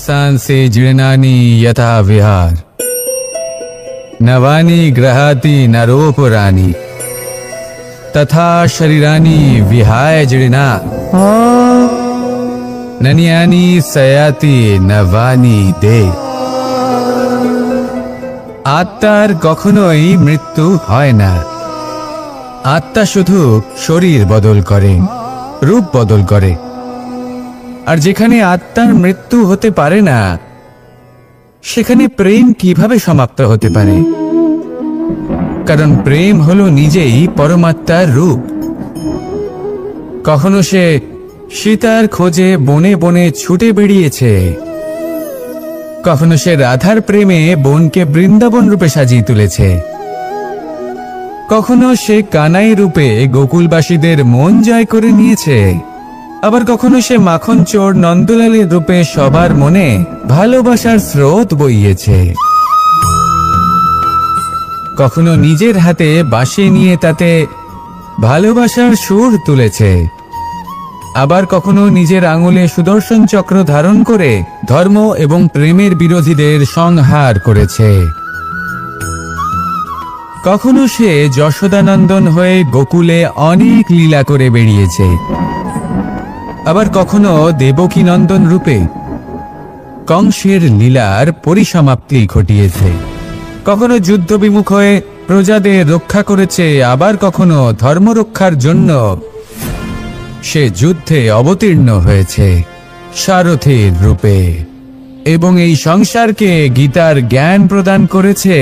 वासांसि जीर्णानि यथा विहार नवानि गृहाति नरोपराणि तथा शरीरानि विहाय जीर्णा नन्यानि सयाति नवानि दे। आत्मार कखनोई मृत्यु हय ना। आत्मा शुधु शरीर बदल करे, रूप बदल करे। और जेखाने आत्मार मृत्यु होते पारे ना सेखाने प्रेम किभाबे समाप्त होते पारे? कारण प्रेम हलो निजेई परमात्मार रूप। कखनो से सीतार खोजे बने बने छुटे बेरिয়েছে, कखनो से राधार प्रेमे बन के बृंदावन रूपे साजिয়ে तुलेছে, कखनो से कानाई रूपे गोकुलबासीदेर मन जय करे निয়েছে, आबार कखनो से माखन चोर नंदलालेर रूपे सबार मने भालोबासार स्रोत बইয়েছে, कखनो निजेर हाथे बाঁশি निये ताते भालोबासार सुर तुलेছে, आबार कखनो निजेर आंगुले सुदर्शन चक्र धारण करे धर्म एवं प्रेमेर बिरोधीदेर संहार करेছে। कखनो से যশোদানন্দন হয়ে গোকুলে অনেক লীলা করে বেরিয়েছে, আবার কখনো দেবকী নন্দন রূপে কংসের লীলার পরিসমাপ্তি ঘটিয়েছে, কখনো যুদ্ধ বিমুখ হয়ে প্রজাদের রক্ষা করেছে, আবার কখনো ধর্ম রক্ষার জন্য সে যুদ্ধে অবতীর্ণ হয়েছে সারথীর রূপে এবং এই সংসারকে গীতার জ্ঞান প্রদান করেছে।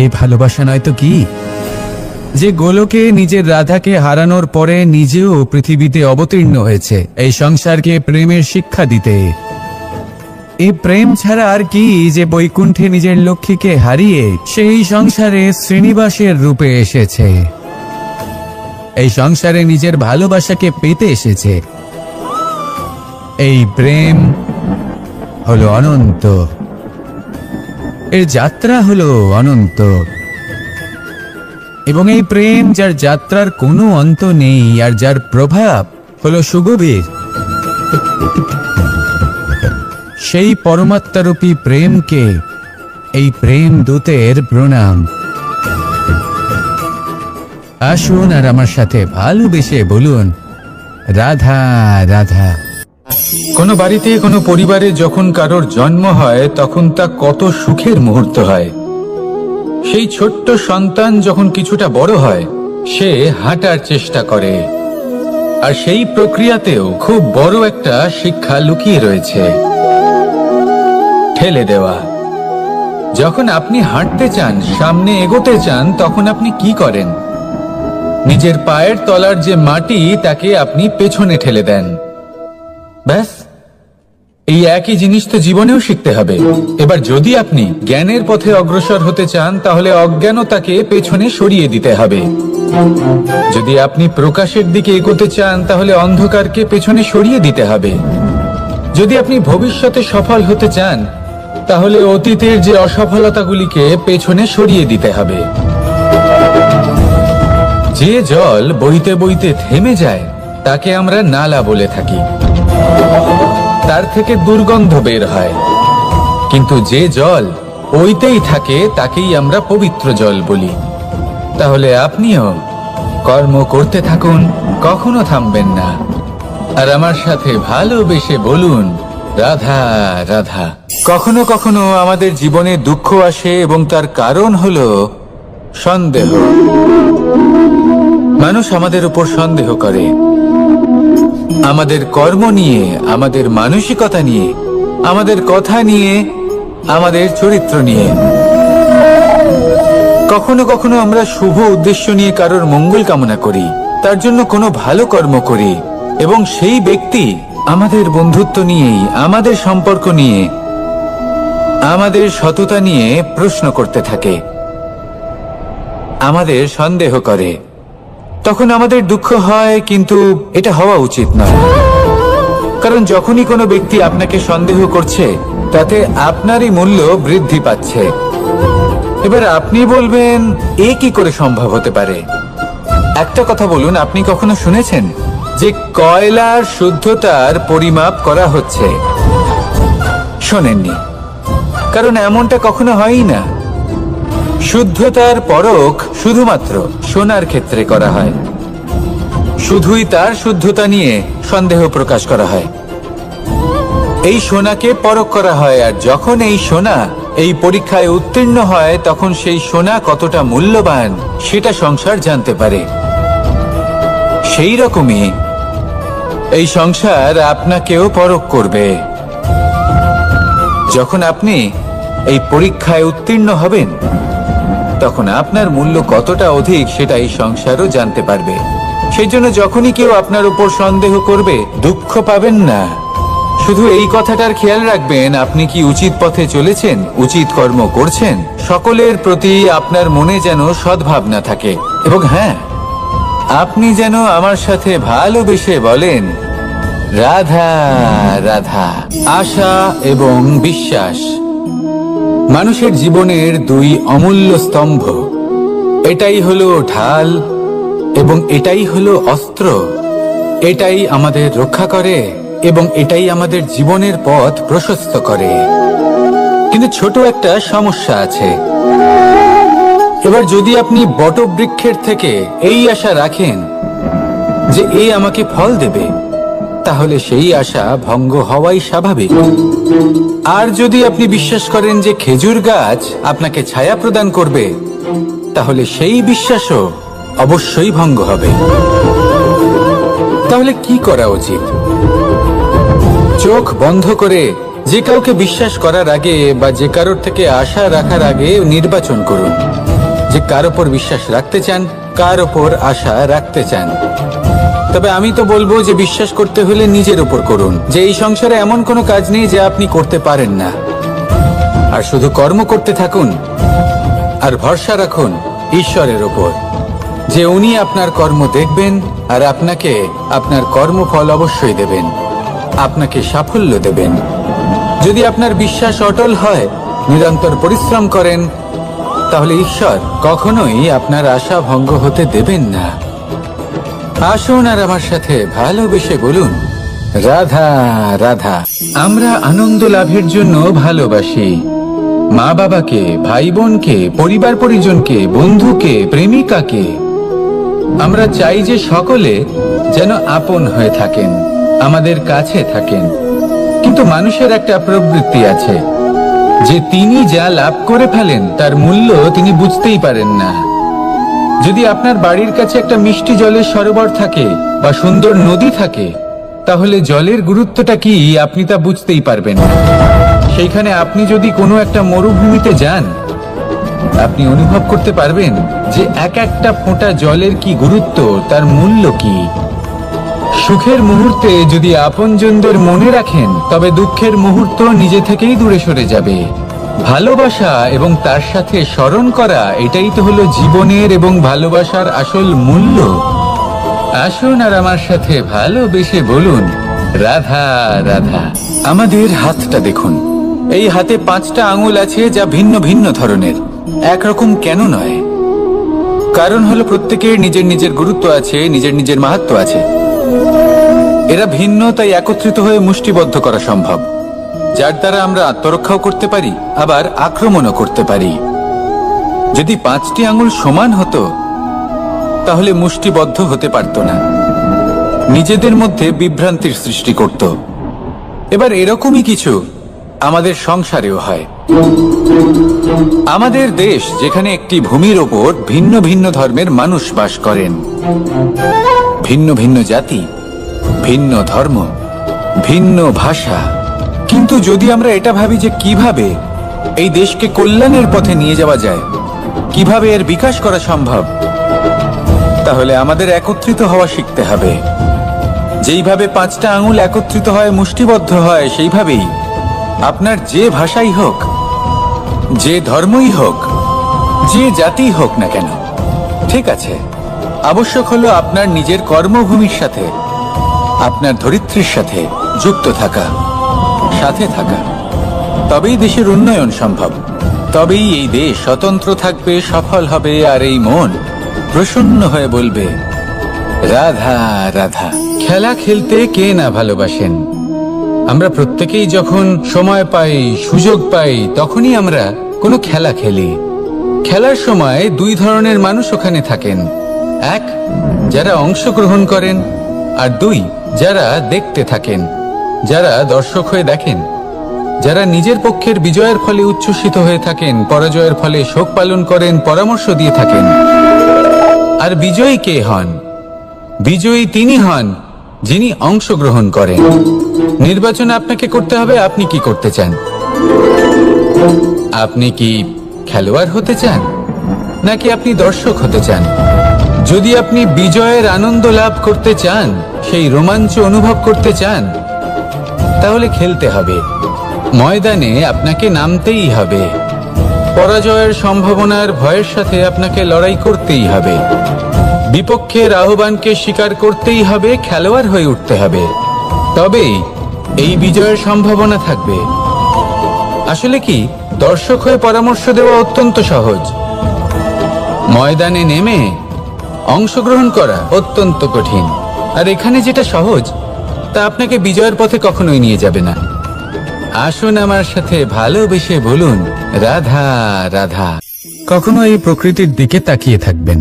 এই ভালোবাসা নয় তো কি, যে গোলকে নিজের রাধাকে হারানোর পরে নিজেও পৃথিবীতে অবতীর্ণ হয়েছে এই সংসারকে প্রেমের শিক্ষা দিতে। এই প্রেম ছাড়া আর কি যে বৈকুণ্ঠে নিজের লক্ষ্মীকে হারিয়ে সেই সংসারে শ্রীনিবাসের রূপে এসেছে, এই সংসারে নিজের ভালোবাসাকে পেতে এসেছে। এই প্রেম হলো অনন্ত, এর যাত্রা হলো অনন্ত এবং এই প্রেম যার যাত্রার কোনো অন্ত নেই আর যার প্রভাব হলো সুগভীর, সেই পরমাত্মারূপী প্রেমকে এই প্রেম দূতের প্রণাম। আসুন আর আমার সাথে ভালোবেসে বলুন রাধা রাধা। কোনো বাড়িতে কোনো পরিবারে যখন কারোর জন্ম হয় তখন তা কত সুখের মুহূর্ত হয়। সেই ছোট্ট সন্তান যখন কিছুটা বড় হয় সে হাঁটার চেষ্টা করে, আর সেই প্রক্রিয়াতেও খুব বড় একটা শিক্ষা লুকিয়ে রয়েছে, ঠেলে দেওয়া। যখন আপনি হাঁটতে চান, সামনে এগোতে চান, তখন আপনি কি করেন? নিজের পায়ের তলার যে মাটি তাকে আপনি পেছনে ঠেলে দেন। ব্যাস, এই একই জিনিস তো জীবনেও শিখতে হবে। এবার যদি আপনি জ্ঞানের পথে অগ্রসর হতে চান তাহলে অজ্ঞানতাকে পেছনে সরিয়ে দিতে হবে। যদি আপনি প্রকাশের দিকে এগোতে চান তাহলে অন্ধকারকে পেছনে সরিয়ে দিতে হবে। যদি আপনি ভবিষ্যতে সফল হতে চান তাহলে অতীতের যে অসফলতাগুলিকে পেছনে সরিয়ে দিতে হবে। যে জল বইতে বইতে থেমে যায় তাকে আমরা নালা বলে থাকি, তার থেকে দুর্গন্ধ বের হয়, কিন্তু যে জল বইতেই থাকে তাকেই আমরা পবিত্র জল বলি। তাহলে আপনিও কর্ম করতে থাকুন, কখনো থামবেন না, আর আমার সাথে ভালোবেসে বলুন রাধা রাধা। কখনো কখনো আমাদের জীবনে দুঃখ আসে এবং তার কারণ হলো সন্দেহ। মানুষ আমাদের উপর সন্দেহ করে, আমাদের কর্ম নিয়ে, আমাদের মানসিকতা নিয়ে, আমাদের কথা নিয়ে, আমাদের চরিত্র নিয়ে। কখনো কখনো আমরা শুভ উদ্দেশ্য নিয়ে কারোর মঙ্গল কামনা করি, তার জন্য কোনো ভালো কর্ম করি, এবং সেই ব্যক্তি আমাদের বন্ধুত্ব নিয়েই, আমাদের সম্পর্ক নিয়ে, আমাদের সততা নিয়ে প্রশ্ন করতে থাকে, আমাদের সন্দেহ করে। তখন আমাদের দুঃখ হয়, কিন্তু এটা হওয়া উচিত নয়। কারণ যখনই কোনো ব্যক্তি আপনাকে সন্দেহ করছে তাতে আপনারই মূল্য বৃদ্ধি পাচ্ছে। এবার আপনি বলবেন এ কি করে সম্ভব হতে পারে? একটা কথা বলুন, আপনি কখনো শুনেছেন যে কয়লার শুদ্ধতার পরিমাপ করা হচ্ছে? শোনেননি, কারণ এমনটা কখনো হয়ই না। শুদ্ধতার পরখ শুধুমাত্র সোনার ক্ষেত্রে করা হয়। শুধুই তার শুদ্ধতা নিয়ে সন্দেহ প্রকাশ করা হয়। এই সোনাকে পরখ করা হয়, আর যখন এই সোনা এই পরীক্ষায় উত্তীর্ণ হয় তখন সেই সোনা কতটা মূল্যবান সেটা সংসার জানতে পারে। সেই রকমই এই সংসার আপনাকেও পরখ করবে। যখন আপনি এই পরীক্ষায় উত্তীর্ণ হবেন তখন আপনার মূল্য কতটা অধিক সেটা এই সংসারও জানতে পারবে। সেই জন্য যখনই কেউ আপনার উপর সন্দেহ করবে, দুঃখ পাবেন না। শুধু এই কথাটার খেয়াল রাখবেন, আপনি কি উচিত পথে চলেছেন, উচিত কর্ম করছেন। সকলের প্রতি আপনার মনে যেন সদ্ভাবনা থাকে। এবং হ্যাঁ, আপনি যেন আমার সাথে ভালোবেসে বলেন, রাধা রাধা। আশা এবং বিশ্বাস মানুষের জীবনের দুই অমূল্য স্তম্ভ। এটাই হলো ঢাল এবং এটাই হলো অস্ত্র। এটাই আমাদের রক্ষা করে এবং এটাই আমাদের জীবনের পথ প্রশস্ত করে। কিন্তু ছোট একটা সমস্যা আছে। এবার যদি আপনি বটবৃক্ষের থেকে এই আশা রাখেন যে এ আমাকে ফল দেবে, তাহলে সেই আশা ভঙ্গ হওয়াই স্বাভাবিক। আর যদি আপনি বিশ্বাস করেন যে খেজুর গাছ আপনাকে ছায়া প্রদান করবে, তাহলে সেই বিশ্বাসও অবশ্যই ভঙ্গ হবে। তাহলে কি করা উচিত? চোখ বন্ধ করে যে কাউকে বিশ্বাস করার আগে বা যে কারোর থেকে আশা রাখার আগে নির্বাচন করুন যে কার ওপর বিশ্বাস রাখতে চান, কার ওপর আশা রাখতে চান। তবে আমি তো বলবো যে বিশ্বাস করতে হলে নিজের ওপর করুন, যে এই সংসারে এমন কোনো কাজ নেই যা আপনি করতে পারেন না। আর শুধু কর্ম করতে থাকুন আর ভরসা রাখুন ঈশ্বরের ওপর, যে উনি আপনার কর্ম দেখবেন আর আপনাকে আপনার কর্মফল অবশ্যই দেবেন, আপনাকে সাফল্য দেবেন। যদি আপনার বিশ্বাস অটল হয়, নিরন্তর পরিশ্রম করেন, তাহলে ঈশ্বর কখনোই আপনার আশা ভঙ্গ হতে দেবেন না। আসুন আর আমার সাথে ভালোবেসে বলুন, রাধা রাধা। আমরা আনন্দ লাভের জন্য ভালোবাসি মা বাবাকে, ভাই বোনকে, পরিবার পরিজনকে, বন্ধুকে, প্রেমিকাকে। আমরা চাই যে সকলে যেন আপন হয়ে থাকেন, আমাদের কাছে থাকেন। কিন্তু মানুষের একটা প্রবৃত্তি আছে যে তিনি যা লাভ করে ফেলেন তার মূল্য তিনি বুঝতেই পারেন না। যদি আপনার বাড়ির কাছে একটা মিষ্টি জলের সরোবর থাকে বা সুন্দর নদী থাকে, তাহলে জলের গুরুত্বটা কি আপনি তা বুঝতেই পারবেন না। সেইখানে আপনি যদি কোনো একটা মরুভূমিতে যান, আপনি অনুভব করতে পারবেন যে এক একটা ফোঁটা জলের কি গুরুত্ব, তার মূল্য কি। সুখের মুহূর্তে যদি আপনজনদের মনে রাখেন, তবে দুঃখের মুহূর্ত নিজে থেকেই দূরে সরে যাবে। ভালোবাসা এবং তার সাথে স্মরণ করা, এটাই তো হলো জীবনের এবং ভালোবাসার আসল মূল্য। আসুন আর আমার সাথে ভালোবেসে বলুন, রাধা রাধা। আমাদের হাতটা দেখুন, এই হাতে 5টা আঙুল আছে যা ভিন্ন ভিন্ন ধরনের, একরকম কেন নয়? কারণ হলো প্রত্যেকের নিজের নিজের গুরুত্ব আছে, নিজের নিজের মাহাত্ম্য আছে। এরা ভিন্ন, তাই একত্রিত হয়ে মুষ্টিবদ্ধ করা সম্ভব, যার দ্বারা আমরা আত্মরক্ষাও করতে পারি, আবার আক্রমণও করতে পারি। যদি 5টি আঙুল সমান হতো তাহলে মুষ্টিবদ্ধ হতে পারত না, নিজেদের মধ্যে বিভ্রান্তির সৃষ্টি করত। এবার এরকমই কিছু আমাদের সংসারেও হয়। আমাদের দেশ, যেখানে একটি ভূমির ওপর ভিন্ন ভিন্ন ধর্মের মানুষ বাস করেন, ভিন্ন ভিন্ন জাতি, ভিন্ন ধর্ম, ভিন্ন ভাষা। কিন্তু যদি আমরা এটা ভাবি যে কিভাবে এই দেশকে কল্যাণের পথে নিয়ে যাওয়া যায়, কিভাবে এর বিকাশ করা সম্ভব, তাহলে আমাদের একত্রিত হওয়া শিখতে হবে। যেইভাবে 5টা আঙুল একত্রিত হয়, মুষ্টিবদ্ধ হয়, সেইভাবেই আপনার যে ভাষাই হোক, যে ধর্মই হোক, যে জাতি হোক না কেন, ঠিক আছে, আবশ্যক হলো আপনার নিজের কর্মভূমির সাথে, আপনার ধরিত্রীর সাথে যুক্ত থাকা, সাথে থাকা। তবেই দেশের উন্নয়ন সম্ভব, তবেই এই দেশ স্বতন্ত্র থাকবে, সফল হবে, আর এই মন প্রসন্ন হয়ে বলবে, রাধা রাধা। খেলা খেলতে কে না ভালোবাসেন? আমরা প্রত্যেকেই যখন সময় পাই, সুযোগ পাই, তখনই আমরা কোনো খেলা খেলি। খেলার সময় দুই ধরনের মানুষ ওখানে থাকেন। এক, যারা অংশগ্রহণ করেন, আর দুই, যারা দেখতে থাকেন, যারা দর্শক হয়ে দেখেন, যারা নিজের পক্ষের বিজয়ের ফলে উচ্ছ্বসিত হয়ে থাকেন, পরাজয়ের ফলে শোক পালন করেন, পরামর্শ দিয়ে থাকেন। আর বিজয়ী কে হন? বিজয়ী তিনি হন যিনি অংশগ্রহণ করেন। নির্বাচন আপনাকে করতে হবে, আপনি কি করতে চান? আপনি কি খেলোয়াড় হতে চান, নাকি আপনি দর্শক হতে চান? যদি আপনি বিজয়ের আনন্দ লাভ করতে চান, সেই রোমাঞ্চ অনুভব করতে চান, তাহলে খেলতে হবে। ময়দানে আপনাকে নামতেই হবে। পরাজয়ের সম্ভাবনার ভয়ের সাথে আপনাকে লড়াই করতেই হবে। বিপক্ষের আহ্বানকে স্বীকার করতেই হবে, খেলোয়াড় হয়ে উঠতে হবে। তবেই এই বিজয়ের সম্ভাবনা থাকবে। আসলে কি, দর্শক হয়ে পরামর্শ দেওয়া অত্যন্ত সহজ। ময়দানে নেমে অংশগ্রহণ করা অত্যন্ত কঠিন। আর এখানে যেটা সহজ, তা আপনাকে বিজয়ের পথে কখনোই নিয়ে যাবে না। আসুন আমার সাথে ভালোবেসে বলুন, রাধা রাধা। কখনো এই প্রকৃতির দিকে তাকিয়ে থাকবেন।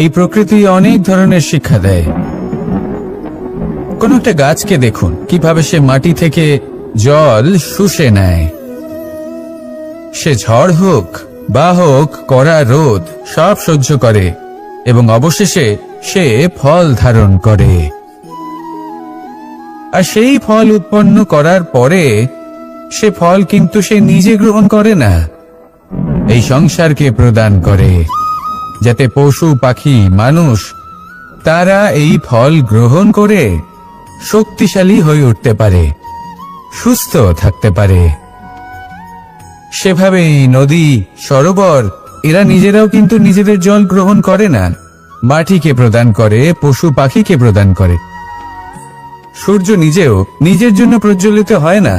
এই প্রকৃতি অনেক ধরনের শিক্ষা দেয়। কোন একটা গাছকে দেখুন, কিভাবে সে মাটি থেকে জল শুষে নেয়। সে ঝড় হোক বা হোক কড়া রোদ, সব সহ্য করে এবং অবশেষে সে ফল ধারণ করে। আর সেই ফল উৎপন্ন করার পরে সে ফল কিন্তু সে নিজে গ্রহণ করে না, এই সংসারকে প্রদান করে, যাতে পশু পাখি মানুষ তারা এই ফল গ্রহণ করে শক্তিশালী হয়ে উঠতে পারে, সুস্থ থাকতে পারে। সেভাবেই নদী, সরোবর এরা নিজেরাও কিন্তু নিজেদের জল গ্রহণ করে না, মাটিকে প্রদান করে, পশু পাখিকে প্রদান করে। সূর্য নিজেও নিজের জন্য প্রজ্বলিত হয় না,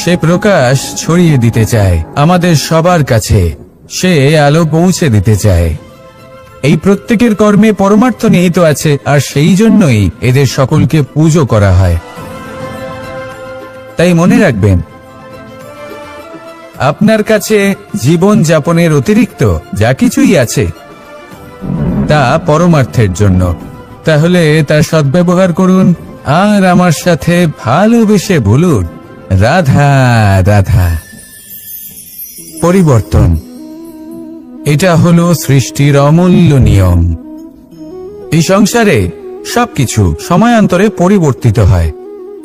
সে প্রকাশ ছড়িয়ে দিতে চায় আমাদের সবার কাছে, সে আলো পৌঁছে দিতে চায়। এই প্রত্যেকের কর্মে পরমার্থ নিহিত আছে, আর সেই জন্যই এদের সকলকে পুজো করা হয়। তাই মনে রাখবেন, আপনার কাছে জীবন যাপনের অতিরিক্ত যা কিছুই আছে তা পরমার্থের জন্য। তাহলে তার সদ্ব্যবহার করুন আর আমার সাথে ভালোবেসে বলুন, রাধা রাধা। পরিবর্তন, এটা হলো সৃষ্টির অমূল্য নিয়ম। এই সংসারে সবকিছু সময়ান্তরে পরিবর্তিত হয়,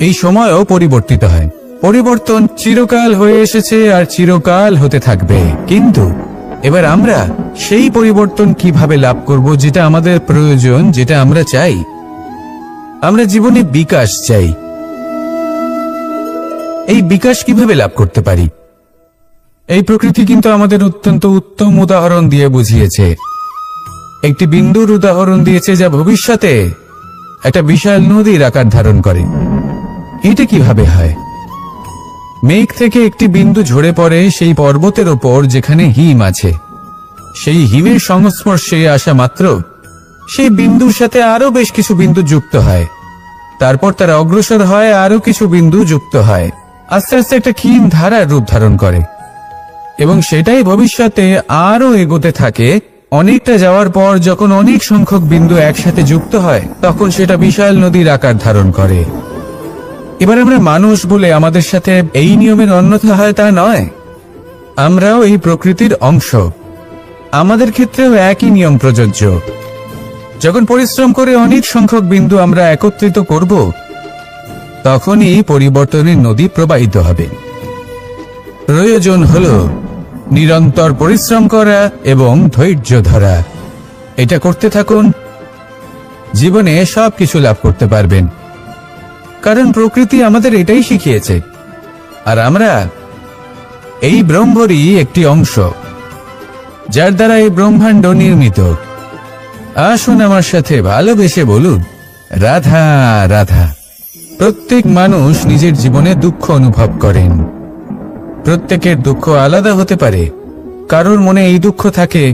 এই সময়ও পরিবর্তিত হয়। পরিবর্তন চিরকাল হয়ে এসেছে আর চিরকাল হতে থাকবে। কিন্তু এবার আমরা সেই পরিবর্তন কিভাবে লাভ করব, যেটা আমাদের প্রয়োজন, যেটা আমরা চাই? আমরা জীবনে বিকাশ চাই। এই বিকাশ কিভাবে লাভ করতে পারি? এই প্রকৃতি কিন্তু আমাদের অত্যন্ত উত্তম উদাহরণ দিয়ে বুঝিয়েছে। একটি বিন্দুর উদাহরণ দিয়েছে, যা ভবিষ্যতে একটা বিশাল নদীর আকার ধারণ করে। এটা কিভাবে হয়? মেঘ থেকে একটি বিন্দু ঝরে পড়ে সেই পর্বতের ওপর যেখানে হিম আছে। সেই হিমের সংস্পর্শে আসা মাত্র সেই বিন্দুর সাথে আরো বেশ কিছু বিন্দু যুক্ত হয়। তারপর তারা অগ্রসর হয়, আরো কিছু বিন্দু যুক্ত হয়, আস্তে আস্তে একটা ক্ষীণ ধারার রূপ ধারণ করে এবং সেটাই ভবিষ্যতে আরো এগোতে থাকে। অনেকটা যাওয়ার পর যখন অনেক সংখ্যক বিন্দু একসাথে যুক্ত হয়, তখন সেটা বিশাল নদীর আকার ধারণ করে। এবার আমরা মানুষ বলে আমাদের সাথে এই নিয়মের অন্যথা হয় তা নয়। আমরাও এই প্রকৃতির অংশ, আমাদের ক্ষেত্রেও একই নিয়ম প্রযোজ্য। যখন পরিশ্রম করে অনেক সংখ্যক বিন্দু আমরা একত্রিত করব, তখনই পরিবর্তনের নদী প্রবাহিত হবে। প্রয়োজন হলো নিরন্তর পরিশ্রম করা এবং ধৈর্য ধরা। এটা করতে থাকুন, জীবনে সবকিছু লাভ করতে পারবেন। কারণ প্রকৃতি আমাদের এটাই শিখিয়েছে, আর আমরা এই ব্রহ্মরই একটি অংশ, যার দ্বারা এই ব্রহ্মাণ্ড নির্মিত। আসুন আমার সাথে ভালোবেসে বলুন, রাধা রাধা। প্রত্যেক মানুষ নিজের জীবনে দুঃখ অনুভব করেন। প্রত্যেকের দুঃখ আলাদা হতে পারে। কারোর মনে এই দুঃখ থাকে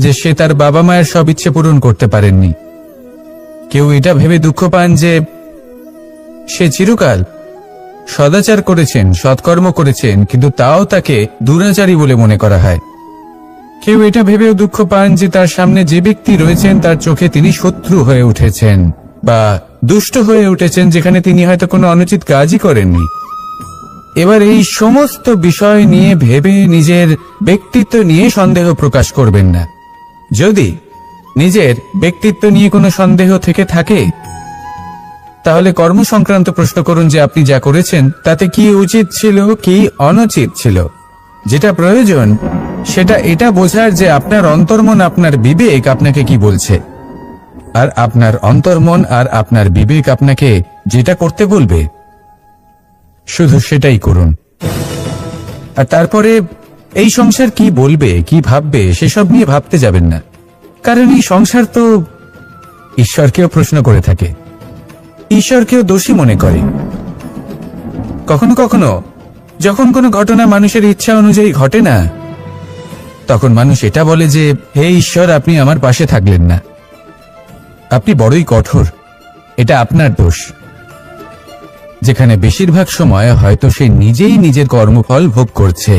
যে সে তার বাবা মায়ের সব ইচ্ছে পূরণ করতে পারেননি। কেউ এটা ভেবে দুঃখ পান যে সে চিরকাল সদাচার করেছেন, সৎকর্ম করেছেন, কিন্তু তাও তাকে দুরাচারী বলে মনে করা হয়। কেউ এটা ভেবেও দুঃখ পান যে তার সামনে যে ব্যক্তি রয়েছেন তার চোখে তিনি শত্রু হয়ে উঠেছেন বা দুষ্ট হয়ে উঠেছেন, যেখানে তিনি হয়তো কোনো অনুচিত কাজই করেননি। এবার এই সমস্ত বিষয় নিয়ে ভেবে নিজের ব্যক্তিত্ব নিয়ে সন্দেহ প্রকাশ করবেন না। যদি নিজের ব্যক্তিত্ব নিয়ে কোনো সন্দেহ থেকে থাকে, তাহলে কর্ম সংক্রান্ত প্রশ্ন করুন যে আপনি যা করেছেন তাতে কি উচিত ছিল, কি অনুচিত ছিল। যেটা প্রয়োজন সেটা এটা বোঝার যে আপনার অন্তর্মন, আপনার বিবেক আপনাকে কি বলছে, আর আপনার অন্তর্মন আর আপনার বিবেক আপনাকে যেটা করতে বলবে শুধু সেটাই করুন। আর তারপরে এই সংসার কি বলবে, কি ভাববে সেসব নিয়ে ভাবতে যাবেন না, কারণ এই সংসার তো ঈশ্বরকেও প্রশ্ন করে থাকে, ঈশ্বরকেও দোষী মনে করে। কখনো কখনো যখন কোনো ঘটনা মানুষের ইচ্ছা অনুযায়ী ঘটে না, তখন মানুষ এটা বলে যে হে ঈশ্বর, আপনি আমার পাশে থাকলেন না, আপনি বড়ই কঠোর, এটা আপনার দোষ। যেখানে বেশিরভাগ সময় হয়তো সে নিজেই নিজের কর্মফল ভোগ করছে,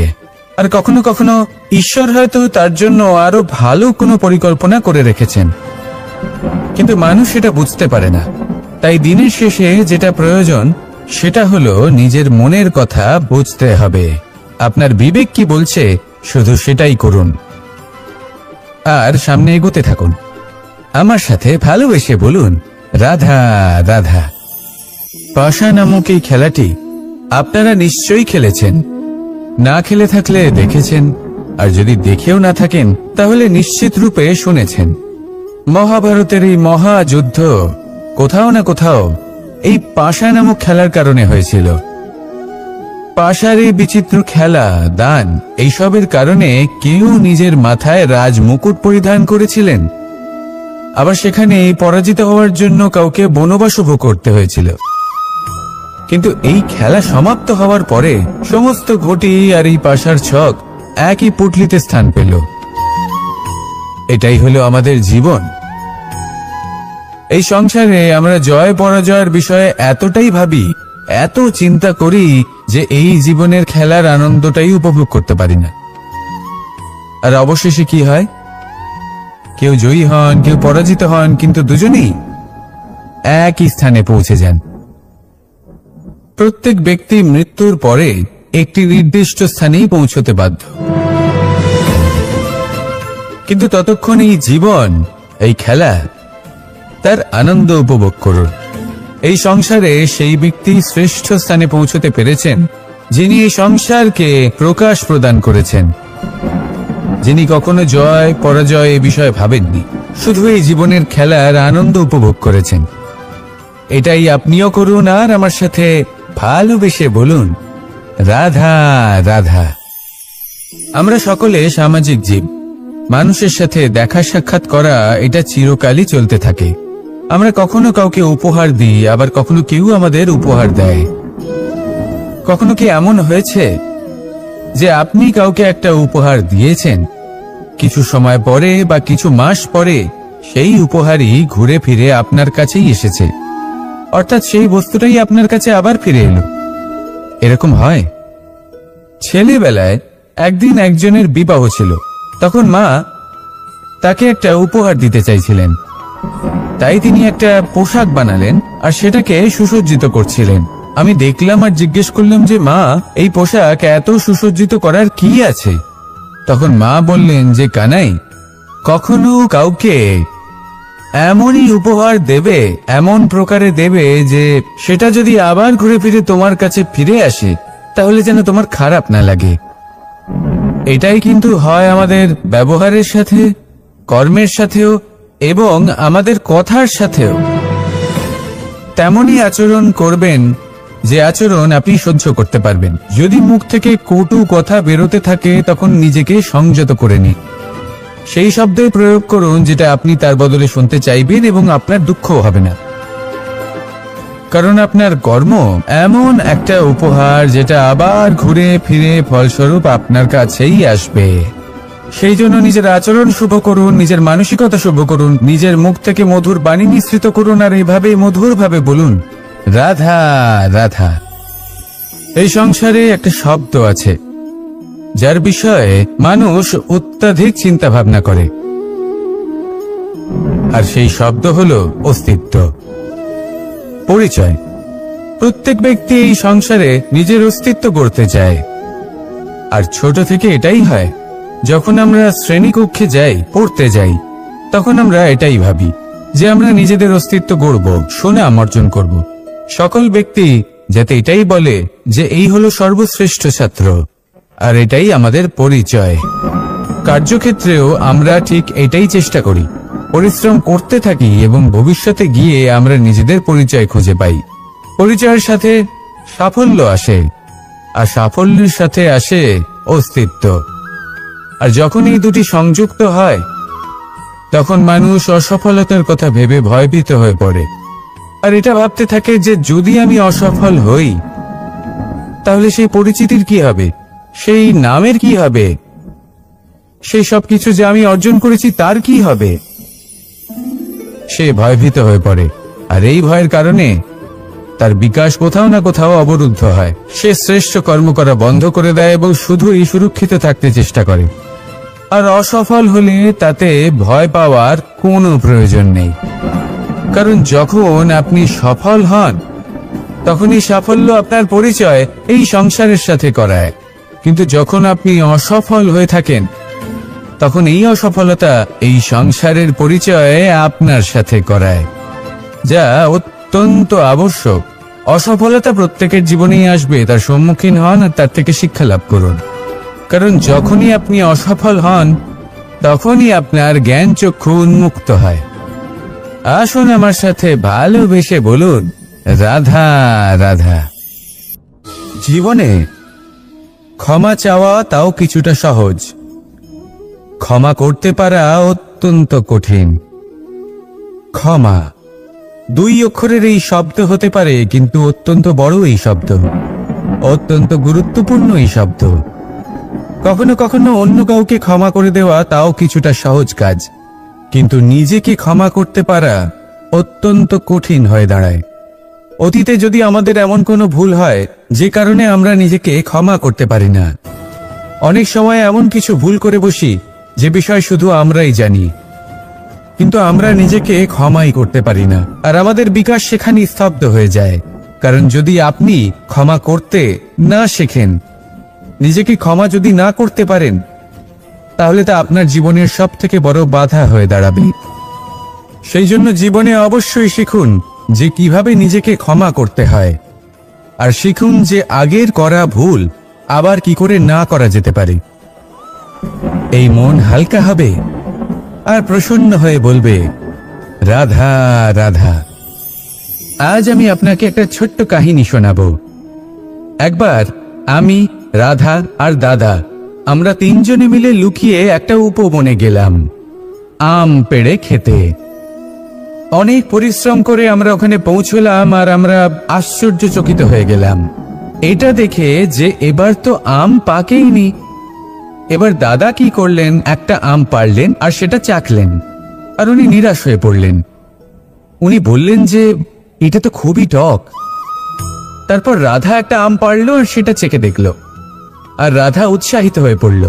আর কখনো কখনো ঈশ্বর হয়তো তার জন্য আরো ভালো কোনো পরিকল্পনা করে রেখেছেন, কিন্তু মানুষ সেটা বুঝতে পারে না। তাই দিনের শেষে যেটা প্রয়োজন সেটা হলো নিজের মনের কথা বুঝতে হবে। আপনার বিবেক কি বলছে শুধু সেটাই করুন, আর সামনে এগোতে থাকুন। আমার সাথে ভালোবেসে বলুন রাধা রাধা। পাশা নামক এই খেলাটি আপনারা নিশ্চয়ই খেলেছেন, না খেলে থাকলে দেখেছেন, আর যদি দেখেও না থাকেন তাহলে নিশ্চিত রূপে শুনেছেন। মহাভারতের এই মহাযুদ্ধ কোথাও না কোথাও এই পাশা নামক খেলার কারণে হয়েছিল। পাশার এই বিচিত্র খেলা, দান, এইসবের কারণে কেউ নিজের মাথায় রাজ মুকুট পরিধান করেছিলেন, আবার সেখানে পরাজিত হওয়ার জন্য কাউকে বনবাসও ভোগ করতে হয়েছিল। কিন্তু এই খেলা সমাপ্ত হওয়ার পরে সমস্ত ঘটি আর এই পাশার ছক একই পুটলিতে স্থান পেল। এটাই হলো আমাদের জীবন। এই সংসারে আমরা জয় পরাজয়ের বিষয়ে এতটাই ভাবি, এত চিন্তা করি যে এই জীবনের খেলার আনন্দটাই উপভোগ করতে পারি না। আর অবশেষে কি হয়? কেউ জয়ী হন, কেউ পরাজিত হন, কিন্তু দুজনেই একই স্থানে পৌঁছে যান। প্রত্যেক ব্যক্তি মৃত্যুর পরে একটি নির্দিষ্ট স্থানেই পৌঁছতে বাধ্য, কিন্তু ততক্ষণ এই জীবন, এই খেলা, তার আনন্দ উপভোগ করুন। এই সংসারে সেই ব্যক্তি শ্রেষ্ঠ স্থানে পৌঁছতে পেরেছেন যিনি এই সংসারকে প্রকাশ প্রদান করেছেন, যিনি কখনো জয় পরাজয় এ বিষয়ে ভাবেননি, শুধু এই জীবনের খেলার আনন্দ উপভোগ করেছেন। এটাই আপনিও করুন, আর আমার সাথে ভালোবেসে বলুন রাধা রাধা। আমরা সকলে সামাজিক জীব। মানুষের সাথে দেখা সাক্ষাৎ করা এটা চিরকালই চলতে থাকে। আমরা কখনো কাউকে উপহার দিই, আবার কখনো কেউ আমাদের উপহার দেয়। কখনো কি এমন হয়েছে যে আপনি কাউকে একটা উপহার দিয়েছেন, কিছু সময় পরে বা কিছু মাস পরে সেই উপহারই ঘুরে ফিরে আপনার কাছেই এসেছে, অর্থাৎ সেই বস্তুটাই আপনার কাছে আবার ফিরে এলো? এরকম হয়। ছেলেবেলায় একদিন একজনের বিবাহ ছিল, তখন মা তাকে একটা উপহার দিতে চাইছিলেন, তাই তিনি একটা পোশাক বানালেন আর সেটাকে সুসজ্জিত করছিলেন। আমি দেখলাম আর জিজ্ঞেস করলাম যে মা, এই পোশাক এত সুসজ্জিত করার কি আছে? তখন মা বললেন যে কানাই, কখনো কাউকে এমনই উপহার দেবে, এমন প্রকারে দেবে যে সেটা যদি আবার ঘুরে ফিরে তোমার কাছে ফিরে আসে তাহলে যেন তোমার খারাপ না লাগে। এটাই কিন্তু হয় আমাদের ব্যবহারের সাথে, কর্মের সাথেও এবং আমাদের কথার সাথেও। তেমনই আচরণ করবেন যে আচরণ আপনি সহ্য করতে পারবেন। যদি মুখ থেকে কটু কথা বেরোতে থাকে তখন নিজেকে সংযত করে নিন। সেই শব্দের প্রয়োগ করুন যেটা আপনি তার বদলে শুনতে চাইবেন এবং আপনার দুঃখও হবে না, কারণ আপনার কর্ম এমন একটা উপহার যেটা আবার ঘুরে ফিরে ফলস্বরূপ আপনার কাছেই আসবে। সেই জন্য নিজের আচরণ শুভ করুন, নিজের মানসিকতা শুভ করুন, নিজের মুখ থেকে মধুর বাণী মিশ্রিত করুন, আর এইভাবেই মধুরভাবে বলুন, রাধা রাধা। এই সংসারে একটা শব্দ আছে যার বিষয়ে মানুষ অত্যাধিক চিন্তা ভাবনা করে, আর সেই শব্দ হলো অস্তিত্ব, পরিচয়। প্রত্যেক ব্যক্তি এই সংসারে নিজের অস্তিত্ব গড়তে চায়, আর ছোট থেকে এটাই হয়। যখন আমরা শ্রেণীকক্ষে যাই, পড়তে যাই, তখন আমরা এটাই ভাবি যে আমরা নিজেদের অস্তিত্ব গড়ব, সুনাম অর্জন করব। সকল ব্যক্তি যাতে এটাই বলে যে এই হলো সর্বশ্রেষ্ঠ ছাত্র, আর এটাই আমাদের পরিচয়। কার্যক্ষেত্রেও আমরা ঠিক এটাই চেষ্টা করি, পরিশ্রম করতে থাকি এবং ভবিষ্যতে গিয়ে আমরা নিজেদের পরিচয় খুঁজে পাই। পরিচয়ের সাথে সাফল্য আসে, আর সাফল্যের সাথে আসে অস্তিত্ব। আর যখন এই দুটি সংযুক্ত হয়, তখন মানুষ অসফলতার কথা ভেবে ভয়ভীত হয়ে পড়ে, আর এটা ভাবতে থাকে যে যদি আমি অসফল হই তাহলে সেই পরিচিতির কি হবে, সেই নামের কি হবে, সেই সবকিছু যে আমি অর্জন করেছি তার কি হবে। সে ভয়ভীত হয়ে পড়ে, আর এই ভয়ের কারণে তার বিকাশ কোথাও না কোথাও অবরুদ্ধ হয়। সে শ্রেষ্ঠ কর্ম করা বন্ধ করে দেয় এবং শুধুই সুরক্ষিত থাকতে চেষ্টা করে। আর অসফল হলে তাতে ভয় পাওয়ার কোনো প্রয়োজন নেই, কারণ যখন আপনি সফল হন তখনই সাফল্য আপনার পরিচয় এই সংসারের সাথে করায়। কিন্তু যখন আপনি অসফল হয়ে থাকেন, তখন এই অসফলতা এই সংসারের পরিচয় আপনার সাথে করায়, যা অত্যন্ত আবশ্যক। অসফলতা প্রত্যেকের জীবনেই আসবে, তার সম্মুখীন হন আর তার থেকে শিক্ষা লাভ করুন। কারণ যখনই আপনি অসফল হন, তখনই আপনার জ্ঞান চক্ষু উন্মুক্ত হয়। আসুন আমার সাথে ভালোবেসে বলুন, রাধা রাধা। জীবনে ক্ষমা চাওয়া তাও কিছুটা সহজ, ক্ষমা করতে পারা অত্যন্ত কঠিন। ক্ষমা দুই অক্ষরের এই শব্দ হতে পারে, কিন্তু অত্যন্ত বড় এই শব্দ, অত্যন্ত গুরুত্বপূর্ণ এই শব্দ। কখনো কখনো অন্য কাউকে ক্ষমা করে দেওয়া তাও কিছুটা সহজ কাজ, কিন্তু নিজেকে ক্ষমা করতে পারা অত্যন্ত কঠিন হয়ে দাঁড়ায়। অতীতে যদি আমাদের এমন কোনো ভুল হয় যে কারণে আমরা নিজেকে ক্ষমা করতে পারি না, অনেক সময় এমন কিছু ভুল করে বসি যে বিষয় শুধু আমরাই জানি, কিন্তু আমরা নিজেকে ক্ষমাই করতে পারি না, আর আমাদের বিকাশ সেখানেই স্তব্ধ হয়ে যায়। কারণ যদি আপনি ক্ষমা করতে না শেখেন, নিজেকে ক্ষমা যদি না করতে পারেন, তাহলে তা আপনার জীবনের সব থেকে বড় বাধা হয়ে দাঁড়াবে। সেই জন্য জীবনে অবশ্যই শিখুন যে কিভাবে নিজেকে ক্ষমা করতে হয়, আর শিখুন যে আগের করা ভুল আবার কি করে না করা যেতে পারে। এই মন হালকা হবে আর প্রসন্ন হয়ে বলবে, রাধা রাধা। আজ আমি আপনাকে একটা ছোট্ট কাহিনী শোনাবো। একবার আমি, রাধা আর দাদা, আমরা তিনজনে মিলে লুকিয়ে একটা উপবনে গেলাম আম পেড়ে খেতে। অনেক পরিশ্রম করে আমরা ওখানে পৌঁছলাম, আর আমরা আশ্চর্যচকিত হয়ে গেলাম এটা দেখে যে এবার তো আম পাকেইনি। এবার দাদা কি করলেন, একটা আম পাড়লেন আর সেটা চাখলেন, আর উনি নিরাশ হয়ে পড়লেন। উনি বললেন যে এটা তো খুবই টক। তারপর রাধা একটা আম পাড়লো আর সেটা চেখে দেখলো, আর রাধা উৎসাহিত হয়ে পড়ল।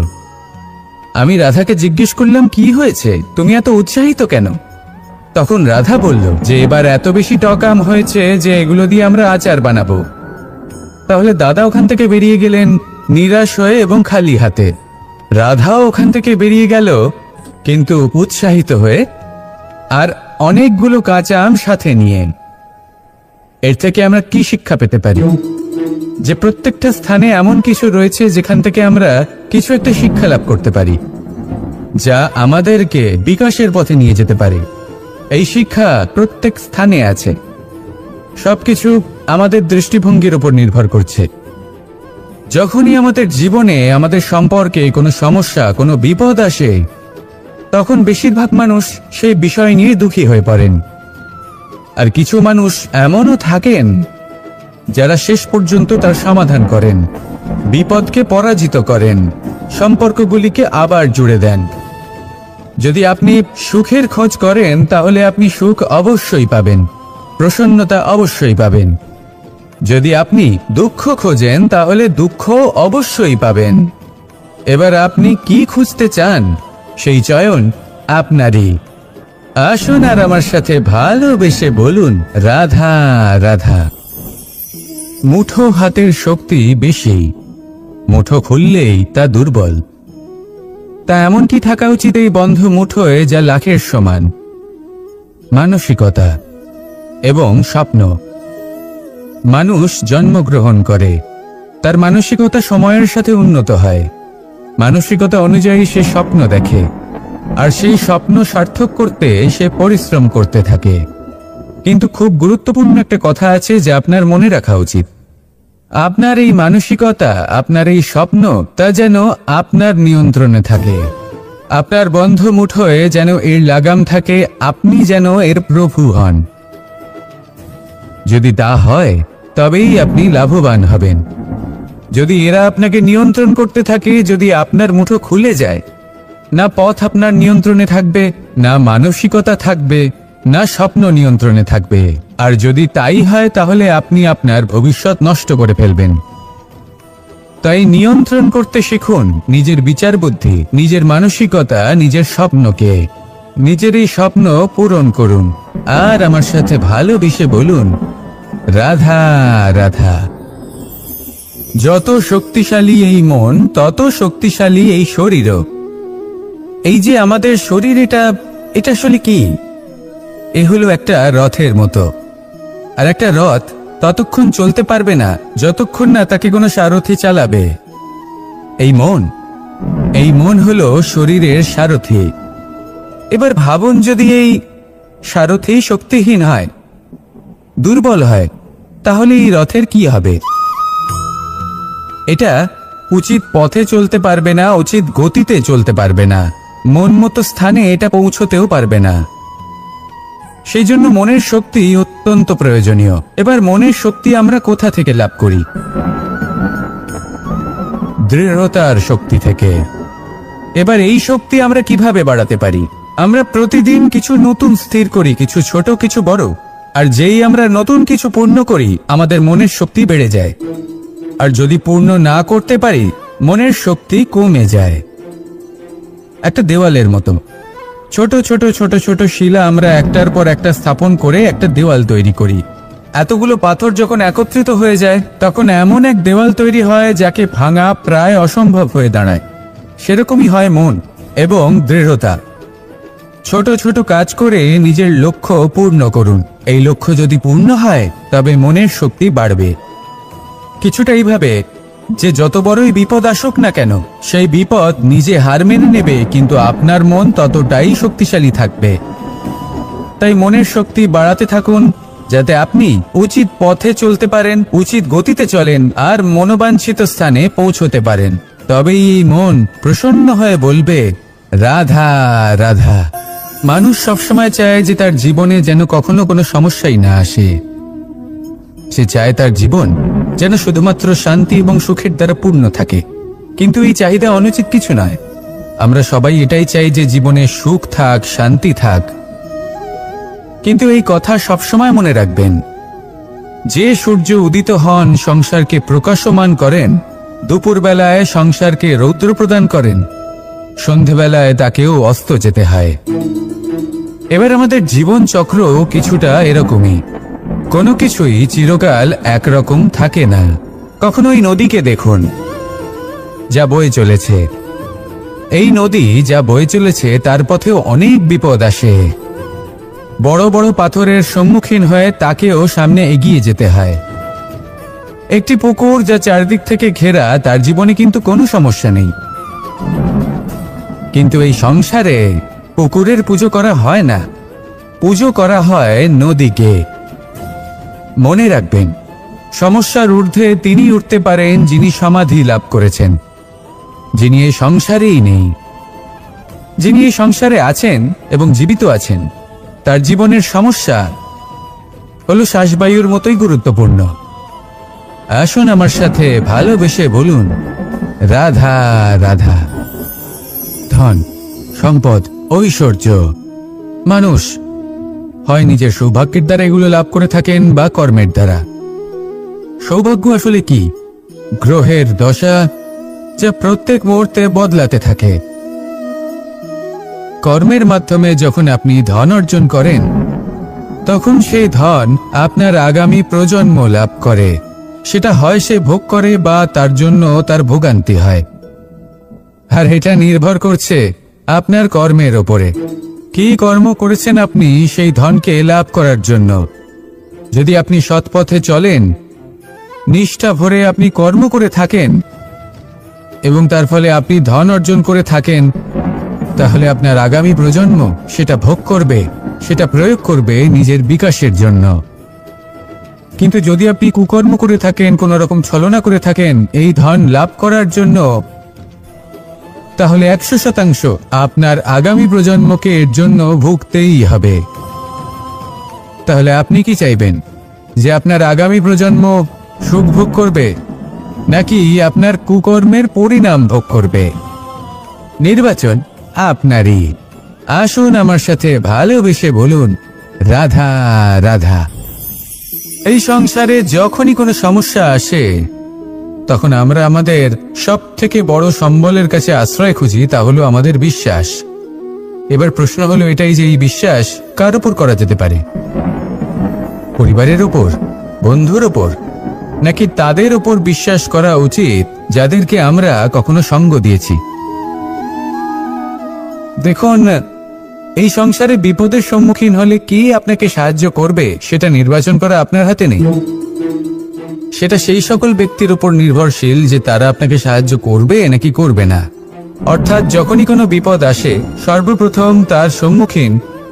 আমি রাধাকে জিজ্ঞেস করলাম, কি হয়েছে, তুমি এত উৎসাহিত কেন? তখন রাধা বলল যে এবার এত বেশি টক আম হয়েছে যে এগুলো দিয়ে আমরা আচার বানাবো। তাহলে দাদা ওখান থেকে বেরিয়ে গেলেন নিরাশ হয়ে এবং খালি হাতে। রাধাও ওখান থেকে বেরিয়ে গেল কিন্তু উৎসাহিত হয়ে, আর অনেকগুলো কাঁচা আম সাথে নিয়ে। এর থেকে আমরা কি শিক্ষা পেতে পারি? যে প্রত্যেকটা স্থানে এমন কিছু রয়েছে যেখান থেকে আমরা কিছু একটা শিক্ষা লাভ করতে পারি, যা আমাদেরকে বিকাশের পথে নিয়ে যেতে পারে। এই শিক্ষা প্রত্যেক স্থানে আছে। সবকিছু আমাদের দৃষ্টিভঙ্গির উপর নির্ভর করছে। যখনই আমাদের জীবনে, আমাদের সম্পর্কে কোনো সমস্যা, কোনো বিপদ আসে, তখন বেশিরভাগ মানুষ সেই বিষয় নিয়ে দুঃখী হয়ে পড়েন। আর কিছু মানুষ এমনও থাকেন যারা শেষ পর্যন্ত তার সমাধান করেন, বিপদকে পরাজিত করেন, সম্পর্কগুলিকে আবার জুড়ে দেন। যদি আপনি সুখের খোঁজ করেন তাহলে আপনি সুখ অবশ্যই পাবেন, প্রসন্নতা অবশ্যই পাবেন। যদি আপনি দুঃখ খোঁজেন তাহলে দুঃখ অবশ্যই পাবেন। এবার আপনি কি খুঁজতে চান সেই চয়ন আপনারই। আসুন আর আমার সাথে ভালোবেসে বলুন, রাধা রাধা। মুঠো হাতের শক্তি বেশি, মুঠো খুললেই তা দুর্বল। তা এমন কি থাকা উচিত এই বন্ধ মুঠোয় যা লাখের সমান? মানসিকতা এবং স্বপ্ন। মানুষ জন্মগ্রহণ করে, তার মানসিকতা সময়ের সাথে উন্নত হয়। মানসিকতা অনুযায়ী সে স্বপ্ন দেখে, আর সেই স্বপ্ন সার্থক করতে সে পরিশ্রম করতে থাকে। কিন্তু খুব গুরুত্বপূর্ণ একটা কথা আছে যা আপনার মনে রাখা উচিত। আপনার এই মানসিকতা, আপনার এই স্বপ্ন, তা যেন আপনার নিয়ন্ত্রণে থাকে। আপনার বন্ধ মুঠোয় যেন এর লাগাম থাকে, আপনি যেন এর প্রভু হন। যদি তা হয় তবেই আপনি লাভবান হবেন। যদি এরা আপনাকে নিয়ন্ত্রণ করতে থাকে, যদি আপনার মুঠো খুলে যায়, না পথ আপনার নিয়ন্ত্রণে থাকবে, না মানসিকতা থাকবে, না স্বপ্ন নিয়ন্ত্রণে থাকবে। আর যদি তাই হয় তাহলে আপনি আপনার ভবিষ্যৎ নষ্ট করে ফেলবেন। তাই নিয়ন্ত্রণ করতে শিখুন নিজের বিচার বুদ্ধি, নিজের মানসিকতা, নিজের স্বপ্নকে। নিজের এই স্বপ্ন পূরণ করুন আর আমার সাথে ভালোবেসে বলুন, রাধা রাধা। যত শক্তিশালী এই মন, তত শক্তিশালী এই শরীরও। এই যে আমাদের শরীর, এটা আসলে কি? এ হলো একটা রথের মতো। আর একটা রথ ততক্ষণ চলতে পারবে না যতক্ষণ না তাকে কোনো সারথি চালাবে। এই মন হলো শরীরের সারথি। এবার ভাবুন, যদি এই সারথি শক্তিহীন হয়, দুর্বল হয়, তাহলে এই রথের কি হবে? এটা উচিত পথে চলতে পারবে না, উচিত গতিতে চলতে পারবে না, মন মতো স্থানে এটা পৌঁছতেও পারবে না। সেই জন্য মনের শক্তি অত্যন্ত প্রয়োজনীয়। এবার মনের শক্তি আমরা কোথা থেকে লাভ করি? দৃঢ়তার শক্তি থেকে। এবার এই শক্তি আমরা কিভাবে বাড়াতে পারি? আমরা প্রতিদিন কিছু নতুন স্থির করি, কিছু ছোট কিছু বড়। আর যেই আমরা নতুন কিছু পূর্ণ করি, আমাদের মনের শক্তি বেড়ে যায়। আর যদি পূর্ণ না করতে পারি, মনের শক্তি কমে যায়। একটা দেওয়ালের মতো ছোট ছোট ছোট ছোট শিলা আমরা একটার পর একটা স্থাপন করে একটা দেওয়াল তৈরি করি। এতগুলো পাথর যখন একত্রিত হয়ে যায়, তখন এমন এক দেওয়াল তৈরি হয় যাকে ভাঙা প্রায় অসম্ভব হয়ে দাঁড়ায়। সেরকমই হয় মন এবং দৃঢ়তা। ছোট ছোট কাজ করে নিজের লক্ষ্য পূর্ণ করুন। এই লক্ষ্য যদি পূর্ণ হয় তবে মনের শক্তি বাড়বে। কিছুটা এইভাবে যে যত বড়ই বিপদ আসুক না কেন, সেই বিপদ নিজে হার মেনে নেবে, কিন্তু আপনার মন ততটাই শক্তিশালী থাকবে। তাই মনের শক্তি বাড়াতে থাকুন, যাতে আপনি উচিত পথে চলতে পারেন, উচিত গতিতে চলেন আর মনোবাঞ্ছিত স্থানে পৌঁছতে পারেন। তবেই এই মন প্রসন্ন হয়ে বলবে, রাধা রাধা। মানুষ সবসময় চায় যে তার জীবনে যেন কখনো কোনো সমস্যাই না আসে। সে চায় তার জীবন যেন শুধুমাত্র শান্তি এবং সুখের দ্বারা পূর্ণ থাকে। কিন্তু এই চাহিদা অনুচিত কিছু নয়। আমরা সবাই এটাই চাই যে জীবনে সুখ থাক, শান্তি থাক। কিন্তু এই কথা সবসময় মনে রাখবেন, যে সূর্য উদিত হন সংসারকে প্রকাশমান করেন, দুপুরবেলায় সংসারকে রৌদ্র প্রদান করেন, সন্ধেবেলায় তাকেও অস্ত যেতে হয়। এবার আমাদের জীবন চক্র কিছুটা এরকমই। কোনো কিছুই চিরকাল একরকম থাকে না। কখনো এই নদীকে দেখুন যা বয়ে চলেছে। এই নদী যা বয়ে চলেছে তার পথেও অনেক বিপদ আসে। বড় বড় পাথরের সম্মুখীন হয়ে তাকেও সামনে এগিয়ে যেতে হয়। একটি পুকুর যা চারদিক থেকে ঘেরা, তার জীবনে কিন্তু কোনো সমস্যা নেই। কিন্তু এই সংসারে পুকুরের পুজো করা হয় না, পুজো করা হয় নদীকে। মনে রাখবেন, সমস্যার ঊর্ধ্বে তিনি উঠতে পারেন যিনি সমাধি লাভ করেছেন, যিনি এই সংসারেই নেই। যিনি এই সংসারে আছেন এবং জীবিত আছেন, তার জীবনের সমস্যা হলো শ্বাসবায়ুর মতোই গুরুত্বপূর্ণ। আসুন আমার সাথে ভালোবেসে বলুন, রাধা রাধা। ধন, সম্পদ, ঐশ্বর্য মানুষ হয় নিজের সৌভাগ্যের দ্বারা এগুলো লাভ করে থাকেন বা কর্মের দ্বারা। সৌভাগ্য আসলে কি? গ্রহের দশা যা প্রত্যেক মুহূর্তে বদলাতে থাকে। কর্মের মাধ্যমে যখন আপনি ধন অর্জন করেন তখন সেই ধন আপনার আগামী প্রজন্ম লাভ করে। সেটা হয় সে ভোগ করে বা তার জন্য তার ভোগান্তি হয়। আর এটা নির্ভর করছে আপনার কর্মের ওপরে। কি কর্ম করেছেন আপনি সেই ধনকে লাভ করার জন্য। যদি আপনি সৎ পথে চলেন, নিষ্ঠা ভরে আপনি কর্ম করে থাকেন এবং তার ফলে আপনি ধন অর্জন করে থাকেন, তাহলে আপনার আগামী প্রজন্ম সেটা ভোগ করবে, সেটা প্রয়োগ করবে নিজের বিকাশের জন্য। কিন্তু যদি আপনি কুকর্ম করে থাকেন, কোন রকম ছলনা করে থাকেন এই ধন লাভ করার জন্য, তাহলে 100% আপনার আগামী প্রজন্মকে এর জন্য ভুগতেই হবে। তাহলে আপনি কি চাইবেন? যে আপনার আগামী প্রজন্ম সুখ ভোগ করবে নাকি আপনার কুকর্মের পরিণাম ভোগ করবে? নির্বাচন আপনারই। আসুন আমার সাথে ভালোবেসে বলুন রাধা রাধা। এই সংসারে যখনই কোনো সমস্যা আসে তখন আমরা আমাদের সব থেকে বড় সম্বলের কাছে আশ্রয় খুঁজি, তা হলো আমাদের বিশ্বাস। এবার প্রশ্ন হলো এটাই যে এই বিশ্বাস কার উপর করা যেতে পারে? পরিবারের উপর, বন্ধুর উপর, নাকি তাদের উপর বিশ্বাস করা উচিত যাদেরকে আমরা কখনো সঙ্গ দিয়েছি? দেখুন, এই সংসারে বিপদের সম্মুখীন হলে কি আপনাকে সাহায্য করবে সেটা নির্বাচন করা আপনার হাতে নেই। সেটা সেই সকল ব্যক্তির উপর নির্ভরশীল যে তারা আপনাকে সাহায্য করবে নাকি করবে না। অর্থাৎ যখনই কোনো বিপদ আসে সর্বপ্রথম তার সম্মুখীন